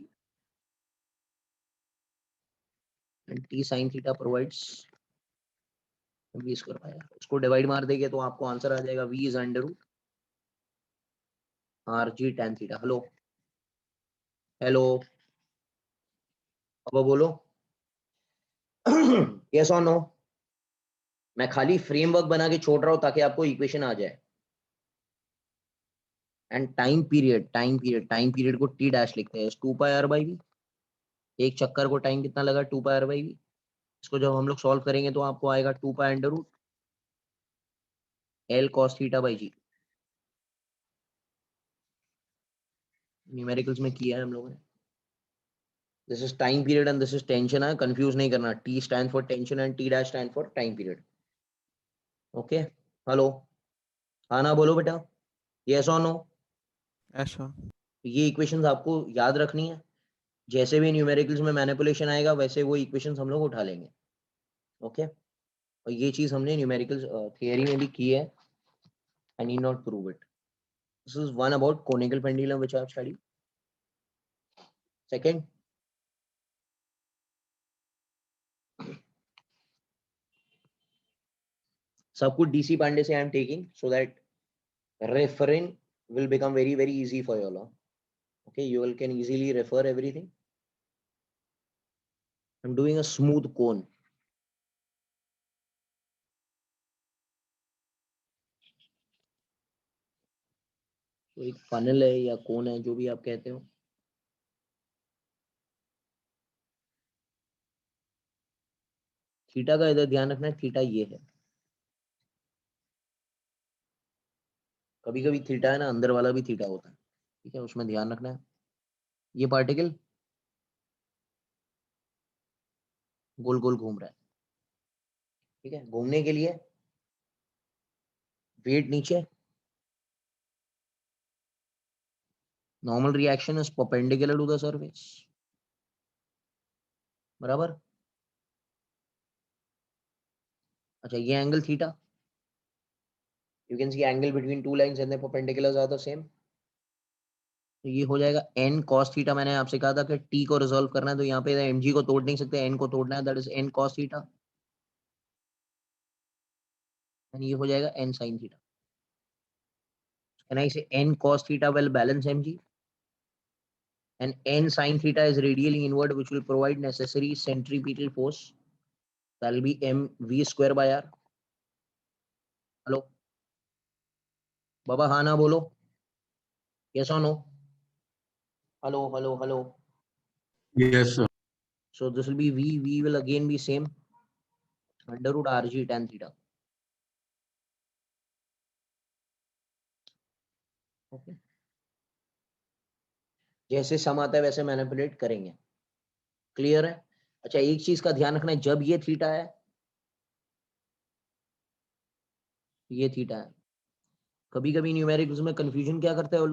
and T sin theta provides v square पाया। उसको डिवाइड मार देंगे तो आपको आंसर आ जाएगा v is under root R G tan theta. Hello hello, अब बोलो यस और नो। मैं खाली फ्रेमवर्क बना के छोड़ रहा हूं ताकि आपको इक्वेशन आ जाए। एंड टाइम पीरियड को टी डैश लिखते हैं 2 पाई आर बाई वी। एक चक्कर को टाइम कितना लगा? 2 पाई आर बाई वी। इसको जब हम लोग सॉल्व करेंगे तो आपको आएगा 2 pi under root L cos theta by G. Numericals में किया है हम लोगों ने। This is time period and this is tension है, कंफ्यूज नहीं करना। T stand for tension and T dash stand for time period. Okay, hello, हाँ ना बोलो बेटा, यस और नो। ऐसा ये इक्वेशंस आपको याद रखनी है। जैसे भी न्यूमेरिकल्स में मैनिपुलेशन आएगा वैसे वो इक्वेशंस हम लोग उठा लेंगे। ओके, और ये चीज हमने न्यूमेरिकल्स थियरी में भी की है। I need not prove it. This is one about conical pendulum which I have studied. Second, सब कुछ डीसी पांडे से I am taking so that referring will become very easy for you all. Okay, you all can easily refer everything. I'm doing a smooth cone. तो एक funnel है या कोन है, जो भी आप कहते हो। थीटा का इधर ध्यान रखना है, थीटा ये है। कभी कभी थीटा है ना, अंदर वाला भी थीटा होता है, ठीक है, उसमें ध्यान रखना है। ये पार्टिकल गोल गोल घूम रहा है, ठीक है। घूमने के लिए वेट नीचे, normal reaction is perpendicular to the surface, बराबर। अच्छा, ये angle theta, you can see angle between two lines and the perpendiculars are the same. तो ये हो जाएगा n cos थीटा। मैंने आपसे कहा था कि t को रिजोल्व करना है तो यहाँ पे mg को तोड़ नहीं सकते, n को तोड़ना है, that is n cos theta, and ये हो जाएगा n sin theta. Can I से n cos theta will balance mg and n sin theta is radially inward which will provide necessary centripetal force, that will be mv square by r। Hello बाबा, हाँ ना बोलो, yes or no। Hello hello hello. Yes, sir. So this will be v will again be same under root rg tan theta। Okay, जैसे सम आता है वैसे manipulate करेंगे। Clear है? अच्छा, एक चीज का ध्यान रखना है, जब ये थीटा है, ये थीटा है, कभी कभी न्यूमेरिकल्स में कंफ्यूजन क्या करते हैं वो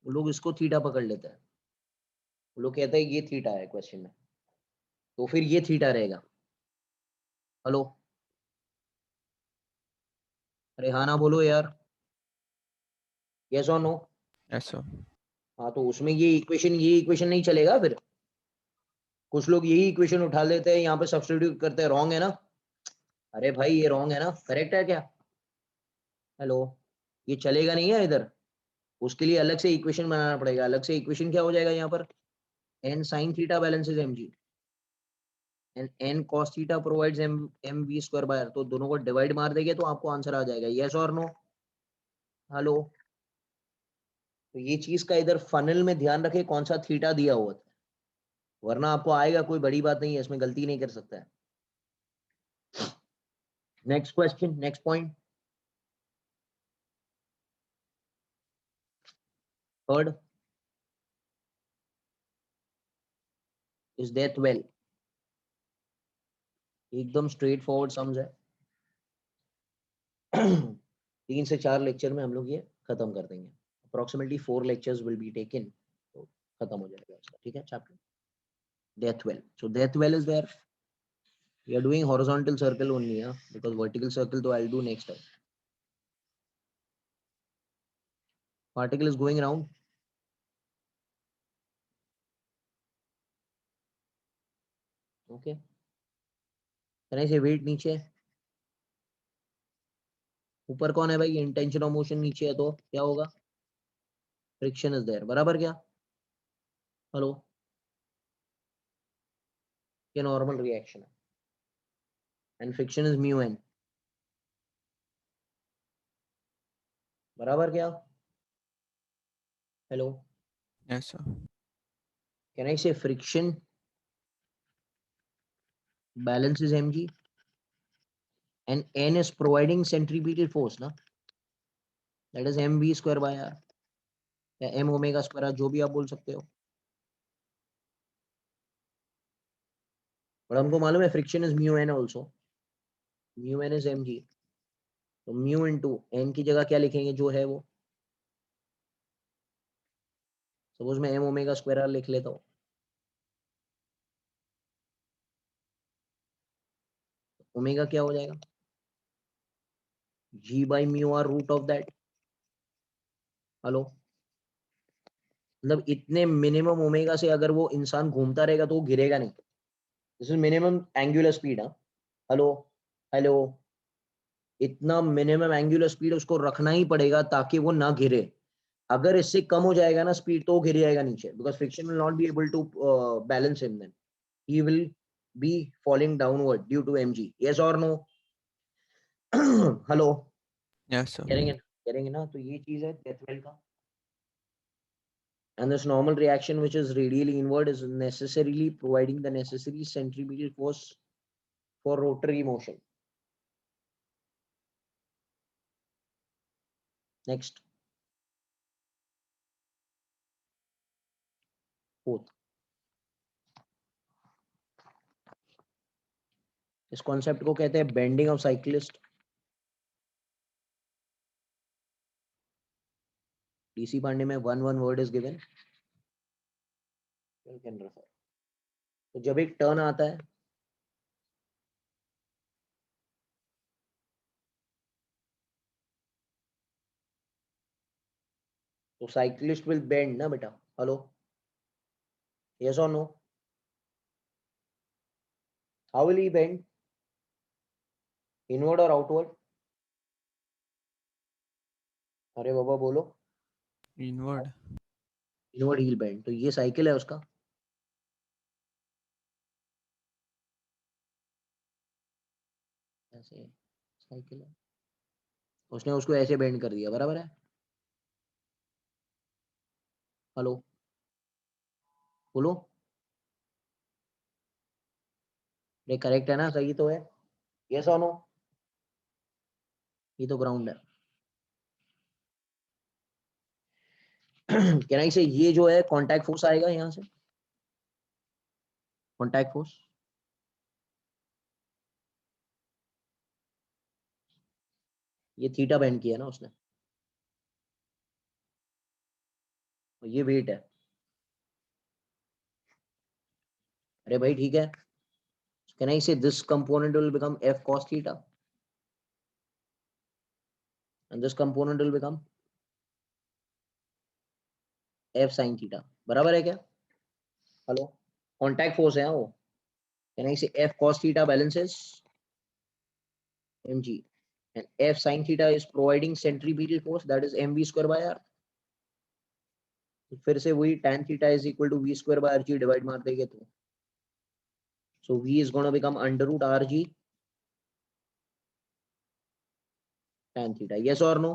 लोग इसको थीटा पकड़ लेते हैं। वो लोग कहते हैं ये थीटा है क्वेश्चन में, तो फिर ये थीटा रहेगा। हेलो, अरे हाँ ना बोलो यार, यस और नो। ऐसा हाँ, तो उसमें ये इक्वेशन नहीं चलेगा फिर। कुछ लोग यही इक्वेशन उठा लेते हैं, यहाँ पे सब्स्टिट्यूट करते हैं, रॉन्ग है ना। अरे भाई, ये रॉन्ग है ना, करेक्ट है क्या? हेलो, ये चलेगा नहीं है इधर। उसके लिए अलग से इक्वेशन बनाना पड़ेगा। अलग से इक्वेशन क्या हो जाएगा यहाँ पर? n sin theta balances mg। And n cos theta provides m v square by r, तो दोनों को डिवाइड मार देंगे तो आपको आंसर आ जाएगा, यस और नो? हेलो, तो ये चीज का इधर फनल में ध्यान रखे कौन सा थीटा दिया हुआ था, वरना आपको आएगा, कोई बड़ी बात नहीं है, इसमें गलती नहीं कर सकता है। Next question, next point, third, is that well? एकदम स्ट्रेट फॉरवर्ड सम्स है। 3 से 4 लेक्चर में हम लोग ये खत्म कर देंगे, approximately 4 lectures will be taken, तो खत्म हो जाएगा इसका, ठीक है chapter death well. So death well is there, we are doing horizontal circle only, because vertical circle to I'll do next time. Particle is going around, okay, can I say weight नीचे, ऊपर कौन है भाई, intention of motion नीचे है, तो क्या होगा, फ्रिक्शन इज देयर, बराबर क्या? हेलो, ये नॉर्मल रिएक्शन है, and friction is mu N, बराबर क्या? Hello, Yes, sir. Can I say friction balance is mg and n is providing centripetal force ना, that is mv square by r या m omega square, जो भी आप बोल सकते हो, और हमको मालूम है friction is mu N also, mu N is mg, तो म्यू इनटू एन की जगह क्या लिखेंगे, जो है वो, सपोज मैं m ओमेगा स्क्वायर r लिख लेता हूँ, ओमेगा क्या हो जाएगा, g by mu r root of that. Hello, मतलब इतने मिनिमम ओमेगा से अगर वो इंसान घूमता रहेगा तो वो गिरेगा नहीं, this is minimum angular speed. Hello, hello, इतना मिनिमम एंगुलर स्पीड उसको रखना ही पड़ेगा ताकि वो ना गिरे, अगर इससे कम हो जाएगा ना स्पीड तो वो गिर जाएगा नीचे, because friction will not be able to balance him, then he will be falling downward due to mg, yes और नो? Hello, Yes, sir. करेंगे ना, तो ये चीज है डेथवेल का। And this normal reaction which is radially inward is necessarily providing the necessary centripetal force for rotary motion. Next, fourth, इस concept को कहते हैं bending of cyclist. DC Pandey में one word is given, you can refer. तो जब एक turn आता है, तो साइक्लिस्ट विल बेंड ना बेटा, हेलो, यस और no? How will he bend, inward और आउटवर्ड? अरे बाबा बोलो, Inward. इनवर्ड हील बेंड, तो ये साइकिल है उसका, ऐसे साइकिल है, उसने उसको ऐसे बेंड कर दिया, बराबर है? हेलो, बोलो, ये करेक्ट है ना, सही तो है, यस और नो? ये तो ग्राउंड है। कैन आई से ये जो है कांटेक्ट फोर्स आएगा यहाँ से, कांटेक्ट फोर्स, ये थीटा बेंड किया ना उसने, और ये वेट है, अरे भाई ठीक है, कैन आई से this component will become f cos theta and this component will become f sin theta, बराबर है क्या? हेलो, कांटेक्ट फोर्स है वो, कैन आई से f cos theta balances mg and f sin theta is providing centripetal force, that is mv square by r, तो फिर से वही tan theta is equal to v square by rg divide मार देंगे तो So V is going to become under root RG tan theta. Yes or no?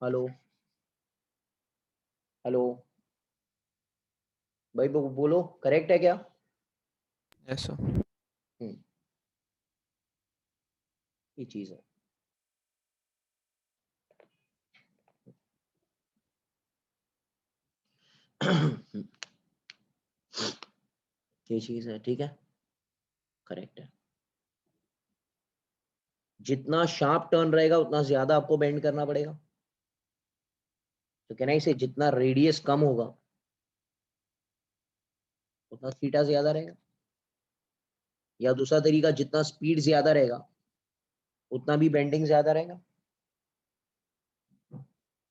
Hello hello भाई बोलो, correct है क्या? Yes, sir. ये चीज है. ये चीज है, ठीक है, करेक्ट है. जितना शार्प टर्न रहेगा उतना ज्यादा आपको बेंड करना पड़ेगा. तो कहना इसे जितना रेडियस कम होगा उतना थीटा ज्यादा रहेगा. या दूसरा तरीका, जितना स्पीड ज्यादा रहेगा उतना भी बेंडिंग ज्यादा रहेगा.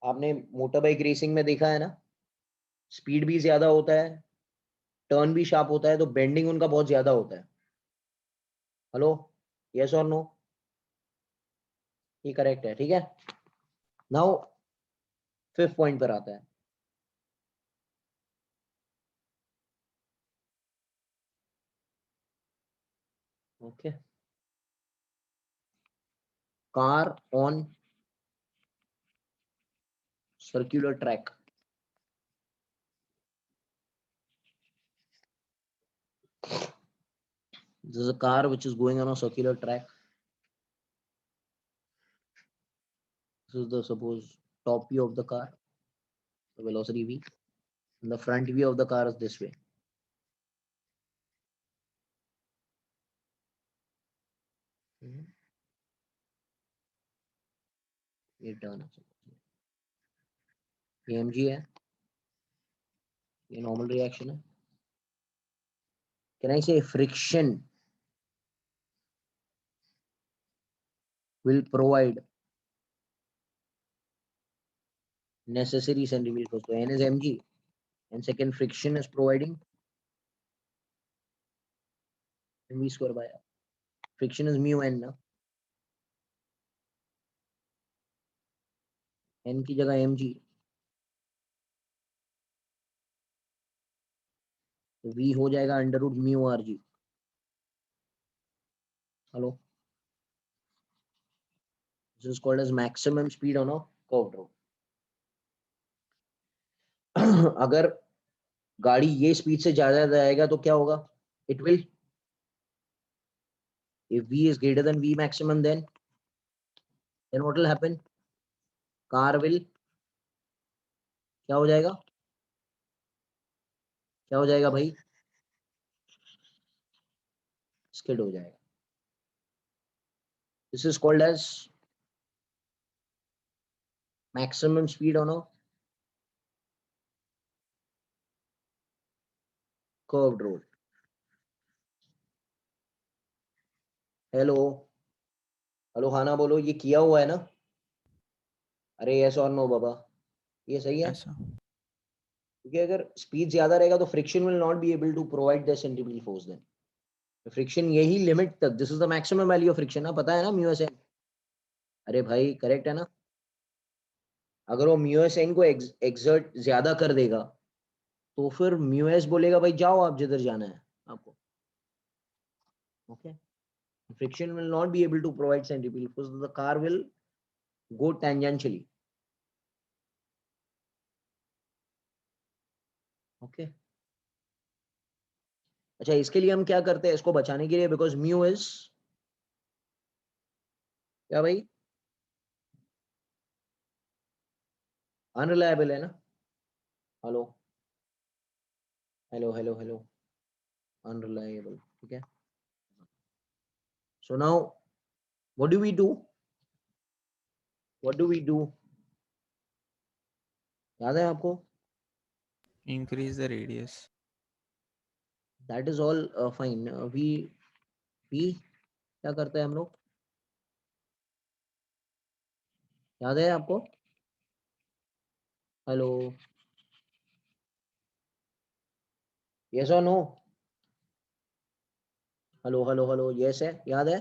आपने मोटर बाइक रेसिंग में देखा है ना, स्पीड भी ज्यादा होता है, टर्न भी शार्प होता है, तो बेंडिंग उनका बहुत ज्यादा होता है. हेलो, यस और नो? ये करेक्ट है, ठीक है. नाउ फिफ्थ पॉइंट पर आता है. Okay, car on circular track. This is a car which is going on a circular track. This is the suppose top view of the car, the velocity v, and the front view of the car is this way. ये turn है, ये mg है, ये normal reaction है. Can I say friction will provide necessary centrifugal force? So n is mg, and second friction is providing mv square by r. Friction is mu n ना, n की जगह mg, तो v हो जाएगा under root mu r g. Hello, this is called as maximum speed on a curved road. अगर गाड़ी ये speed से ज्यादा जाएगा तो क्या होगा? It will, if v is greater than v maximum, then what will happen? Car will क्या हो जाएगा? क्या हो जाएगा भाई? Skid हो जाएगा. This is called as maximum speed on a curved road. Hello hello, हाँ ना बोलो, ये किया हुआ है ना? अरे यस और नो बाबा, ये सही है. Yes, sir. क्योंकि अगर स्पीड ज्यादा रहेगा तो friction will not be able to provide the centrifugal force. Then friction यही लिमिट तक, this is the maximum value of friction ना, पता है ना म्यू एस एन. अरे भाई करेक्ट है ना. अगर वो म्यू एस एन को एक्सर्ट ज्यादा कर देगा तो फिर म्यू एस बोलेगा भाई जाओ आप जिधर जाना है आपको. Okay, friction will not be able to provide centrifugal force, the car will go tangentially. Okay, अच्छा इसके लिए हम क्या करते हैं इसको बचाने के लिए, बिकॉज म्यू इज क्या भाई? अनरिलायबल है ना. Hello hello hello hello, unreliable, ठीक है. So now what do we do? What do we do? याद है आपको? Increase the radius. That is all fine. We क्या करते हैं हम लोग? याद है आपको? हेलो, यस और no? Hello hello hello, yes है, याद है,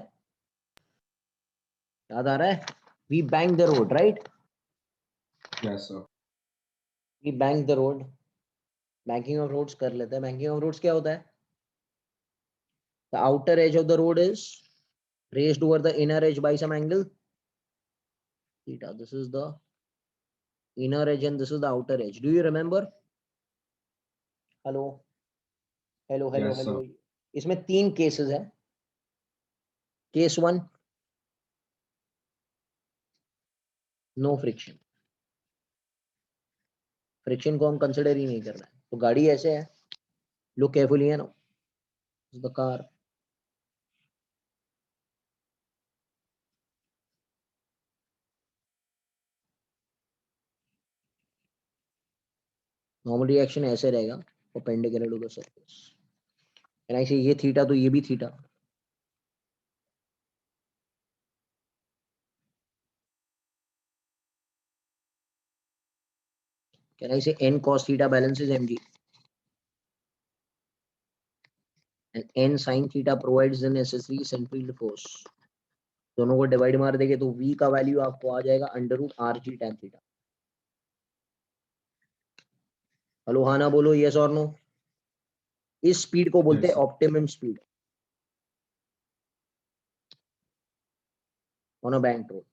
याद आ रहा है? We bank the road, right? Yes, sir. We bank the road. Banking of roads कर लेते हैं. बैंकिंग ऑफ रोड्स क्या होता है? The outer edge of the road is raised over the inner edge by some angle theta. This is the inner edge and this is the outer edge. Do you remember? Hello, hello, hello, Yes, sir. hello. इसमें 3 cases है. Case 1, no friction. Friction को हम consider ही नहीं कर रहे हैं. तो गाड़ी ऐसे है. Look carefully है ना. This is the car. Normal reaction ऐसे रहेगा. Perpendicular to the surface. And I say ये theta तो ये भी theta. Can I say n cos theta balances mg? And n sin theta provides the necessary centrifugal force. दोनों को divide मार देंगे तो v का वैल्यू आपको आ जाएगा √rg tan थीटा. हेलो हाँ ना बोलो, यस और नो. इस स्पीड को बोलते Yes, हैं sir. Optimum speed on a bank road.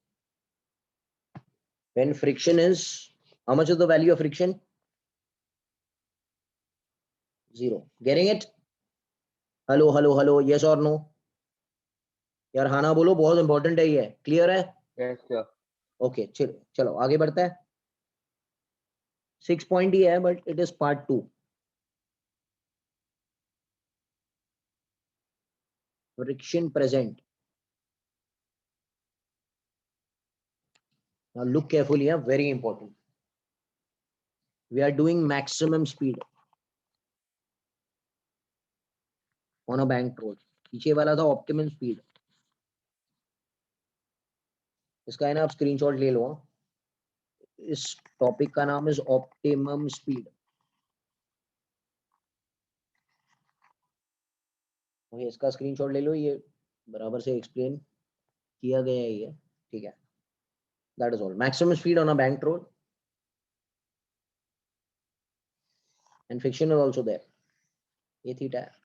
When friction is, how much is the value of friction? 0. Getting it? Hello hello hello, yes और no. यार हाँ ना बोलो, बहुत इंपॉर्टेंट है ये. क्लियर है? Yes sir. ओके चलो चलो आगे बढ़ते हैं. 6 पॉइंट ही है but it is part 2. Friction present. Now look carefully, very important. We are doing maximum speed on a bank road. पीछे वाला था ऑप्टिमम स्पीड. इसका है ना, आप स्क्रीनशॉट ले लो. इस टॉपिक का नाम है ऑप्टिमम स्पीड. ओके, इसका स्क्रीनशॉट ले लो. ये बराबर से एक्सप्लेन किया गया है ये. ठीक है. That is all. Maximum speed on a bank road and friction is also there. ये थीटा है.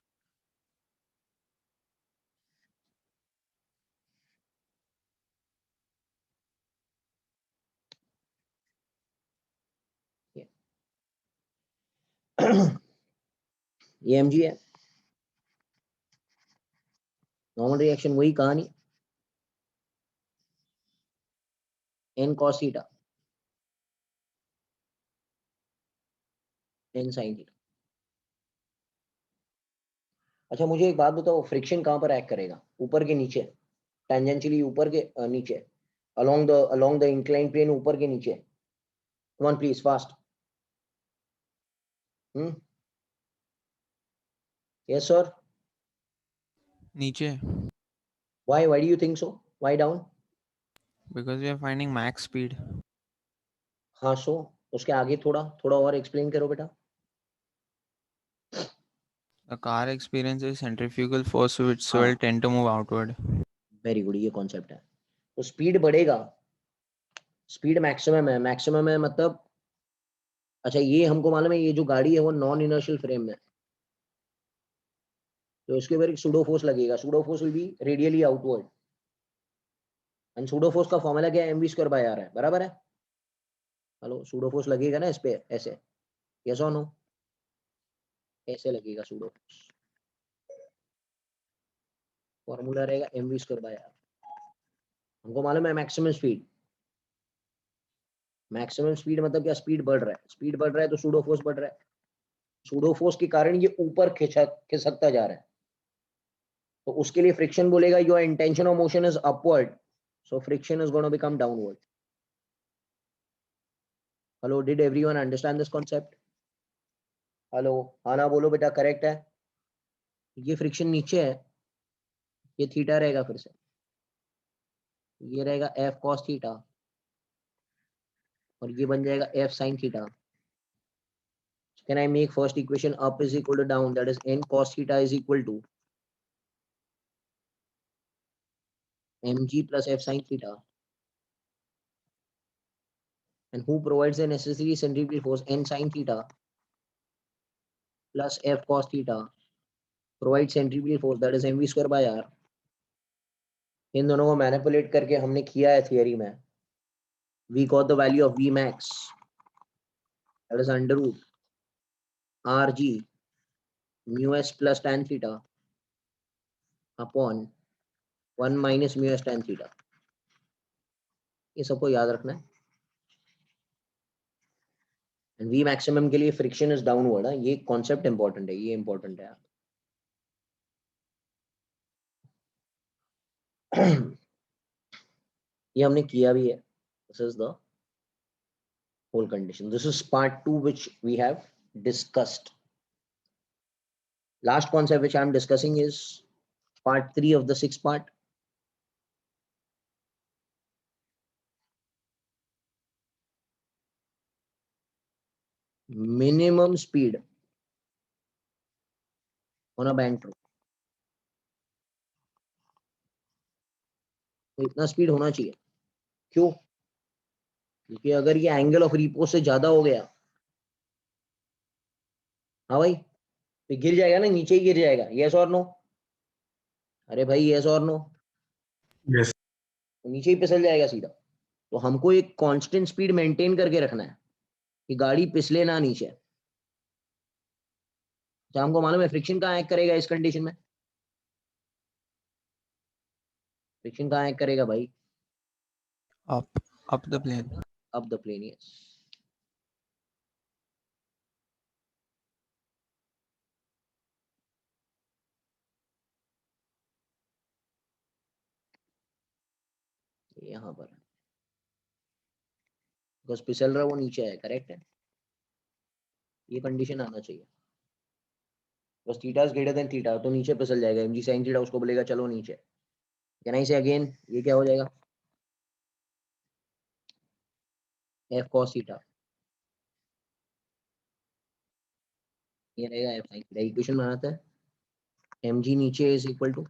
ये एम जी है. नॉर्मल रिएक्शन वही कहानी. N cos theta N sine theta. अच्छा मुझे एक बात बताओ, फ्रिक्शन कहाँ पर एक्ट करेगा? ऊपर के नीचे? टेंजेंशियली ऊपर के नीचे? along the inclined plane ऊपर के नीचे? Come on please fast. Yes sir. नीचे. Why do you think so? Why down? Because we are finding max speed. हाँ सो उसके आगे थोड़ा थोड़ा और एक्सप्लेन करो बेटा. The car experiences centrifugal force which so हाँ. will tend to move outward. Very good, ये कॉन्सेप्ट है. तो स्पीड बढ़ेगा. स्पीड मैक्सिमम है. मैक्सिमम है मतलब, अच्छा ये हमको मालूम है ये जो गाड़ी है वो नॉन इनर्शियल फ्रेम में, तो इसके ऊपर एक सूडो फोर्स लगेगा. Pseudo force will be radially outward and pseudo force का फॉर्मूला क्या है? mv² बाय r है. बराबर है? हेलो, सूडो फोर्स लगेगा ना इस पे ऐसे. यस और नो? ऐसे लगेगा सूडो फोर्स. फॉर्मूला रहेगा mv² बाय r. हमको मालूम है मैक्सिमम स्पीड. मैक्सिमम स्पीड मतलब क्या? स्पीड बढ़ रहा है. स्पीड बढ़ रहा है तो सूडो फोर्स बढ़ रहा है. सूडो फोर्स के कारण ये ऊपर खिसकता जा रहा है. तो उसके लिए फ्रिक्शन बोलेगा your intention of motion is upward, so friction is gonna become downward. Hello, did everyone understand this concept? Hello हाँ ना बोलो बेटा. करेक्ट है. ये फ्रिक्शन नीचे है. ये थीटा रहेगा. फिर से ये रहेगा एफ कॉस थीटा और ये बन जाएगा F sine theta. Can I make first equation up is equal to down, that is N cos theta is equal to mg plus f sin theta, and who provides the necessary centrifugal force? N sin theta plus f cos theta provide centrifugal force that is mv square by r। इन दोनों को manipulate करके हमने किया है theory में। We got the value of v max that is under root are g mu s plus tan theta upon 1 minus mu s tan theta. ये सबको याद रखना है। एंड वी मैक्सिमम के लिए फ्रिक्शन इज डाउनवर्ड है। ये कॉन्सेप्ट इंपॉर्टेंट है, ये इंपॉर्टेंट है। ये हमने किया भी है। This is the whole condition. This is part 2 which we have discussed. Last concept which I am discussing is part 3 of the 6th part. Minimum speed on a bank road. तो इतना speed होना चाहिए। क्यों? क्योंकि अगर ये angle of repose से ज्यादा हो गया, हाँ भाई, तो गिर जाएगा ना, नीचे ही गिर जाएगा। यस और नो? अरे भाई यस और नो? Yes. तो नीचे ही फिसल जाएगा सीधा। तो हमको एक कांस्टेंट स्पीड मेंटेन करके रखना है कि गाड़ी फिसले ना नीचे। तो हमको मालूम है फ्रिक्शन कहाँ एक्ट करेगा इस कंडीशन में? फ्रिक्शन कहाँ एक्ट करेगा भाई? up the plane. Up the plane, yes. यहाँ पर बिकॉज फिसल रहा है वो नीचे है, करेक्ट है। ये कंडीशन आना चाहिए। बस theta is greater than theta तो नीचे फिसल जाएगा। mg sin थीटा उसको बोलेगा चलो नीचे। कैन आई से अगेन, ये क्या हो जाएगा? f cos थीटा, ये रहेगा f sin थीटा। इक्वेशन बनाते हैं। mg नीचे is equal to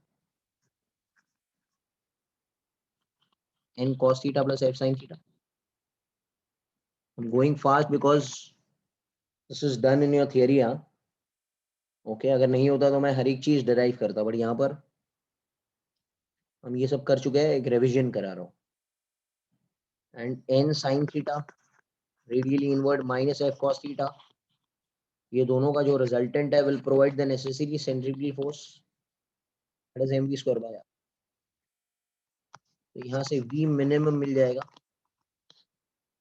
n cos theta plus f sin theta. I'm going fast because this is done in your theory, हाँ। ओके, अगर नहीं होता तो मैं हर एक चीज डिराइव करता, बट यहाँ पर हम ये सब कर चुके हैं, एक रिविजन करा रहा हूँ। And n sin theta radially inward minus f cos theta, ये दोनों का जो रिजल्टेंट है will provide the necessary centrifugal force that is mv square by r। तो यहाँ से v मिनिमम मिल जाएगा,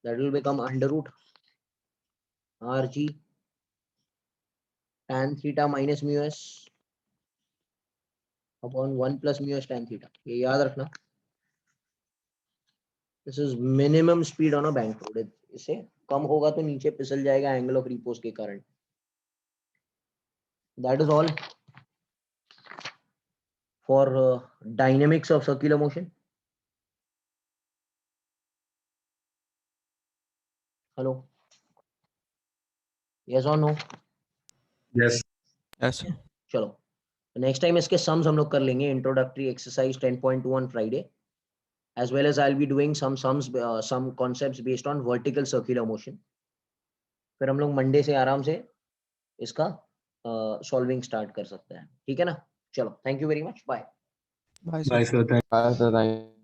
that will become under root R G tan theta minus mu s upon 1 plus mu s tan theta. ये याद रखना। This is minimum speed on a bank road. इससे कम होगा तो नीचे फिसल जाएगा एंगल ऑफ रिपोज के कारण। That is all for dynamics of circular motion. Hello, yes और नो? Yes. Yes, sir. चलो, नेक्स्ट टाइम इसके सम्स हम लोग कर लेंगे। Introductory exercise 10.2 on Friday, as well as I'll be doing some sums, some concepts based on vertical circular motion. फिर हम लोग मंडे से आराम से इसका सॉल्विंग स्टार्ट कर सकते हैं। ठीक है ना? चलो, thank you very much, bye. Bye, sir. Bye, sir. Thank Bye, sir. Thank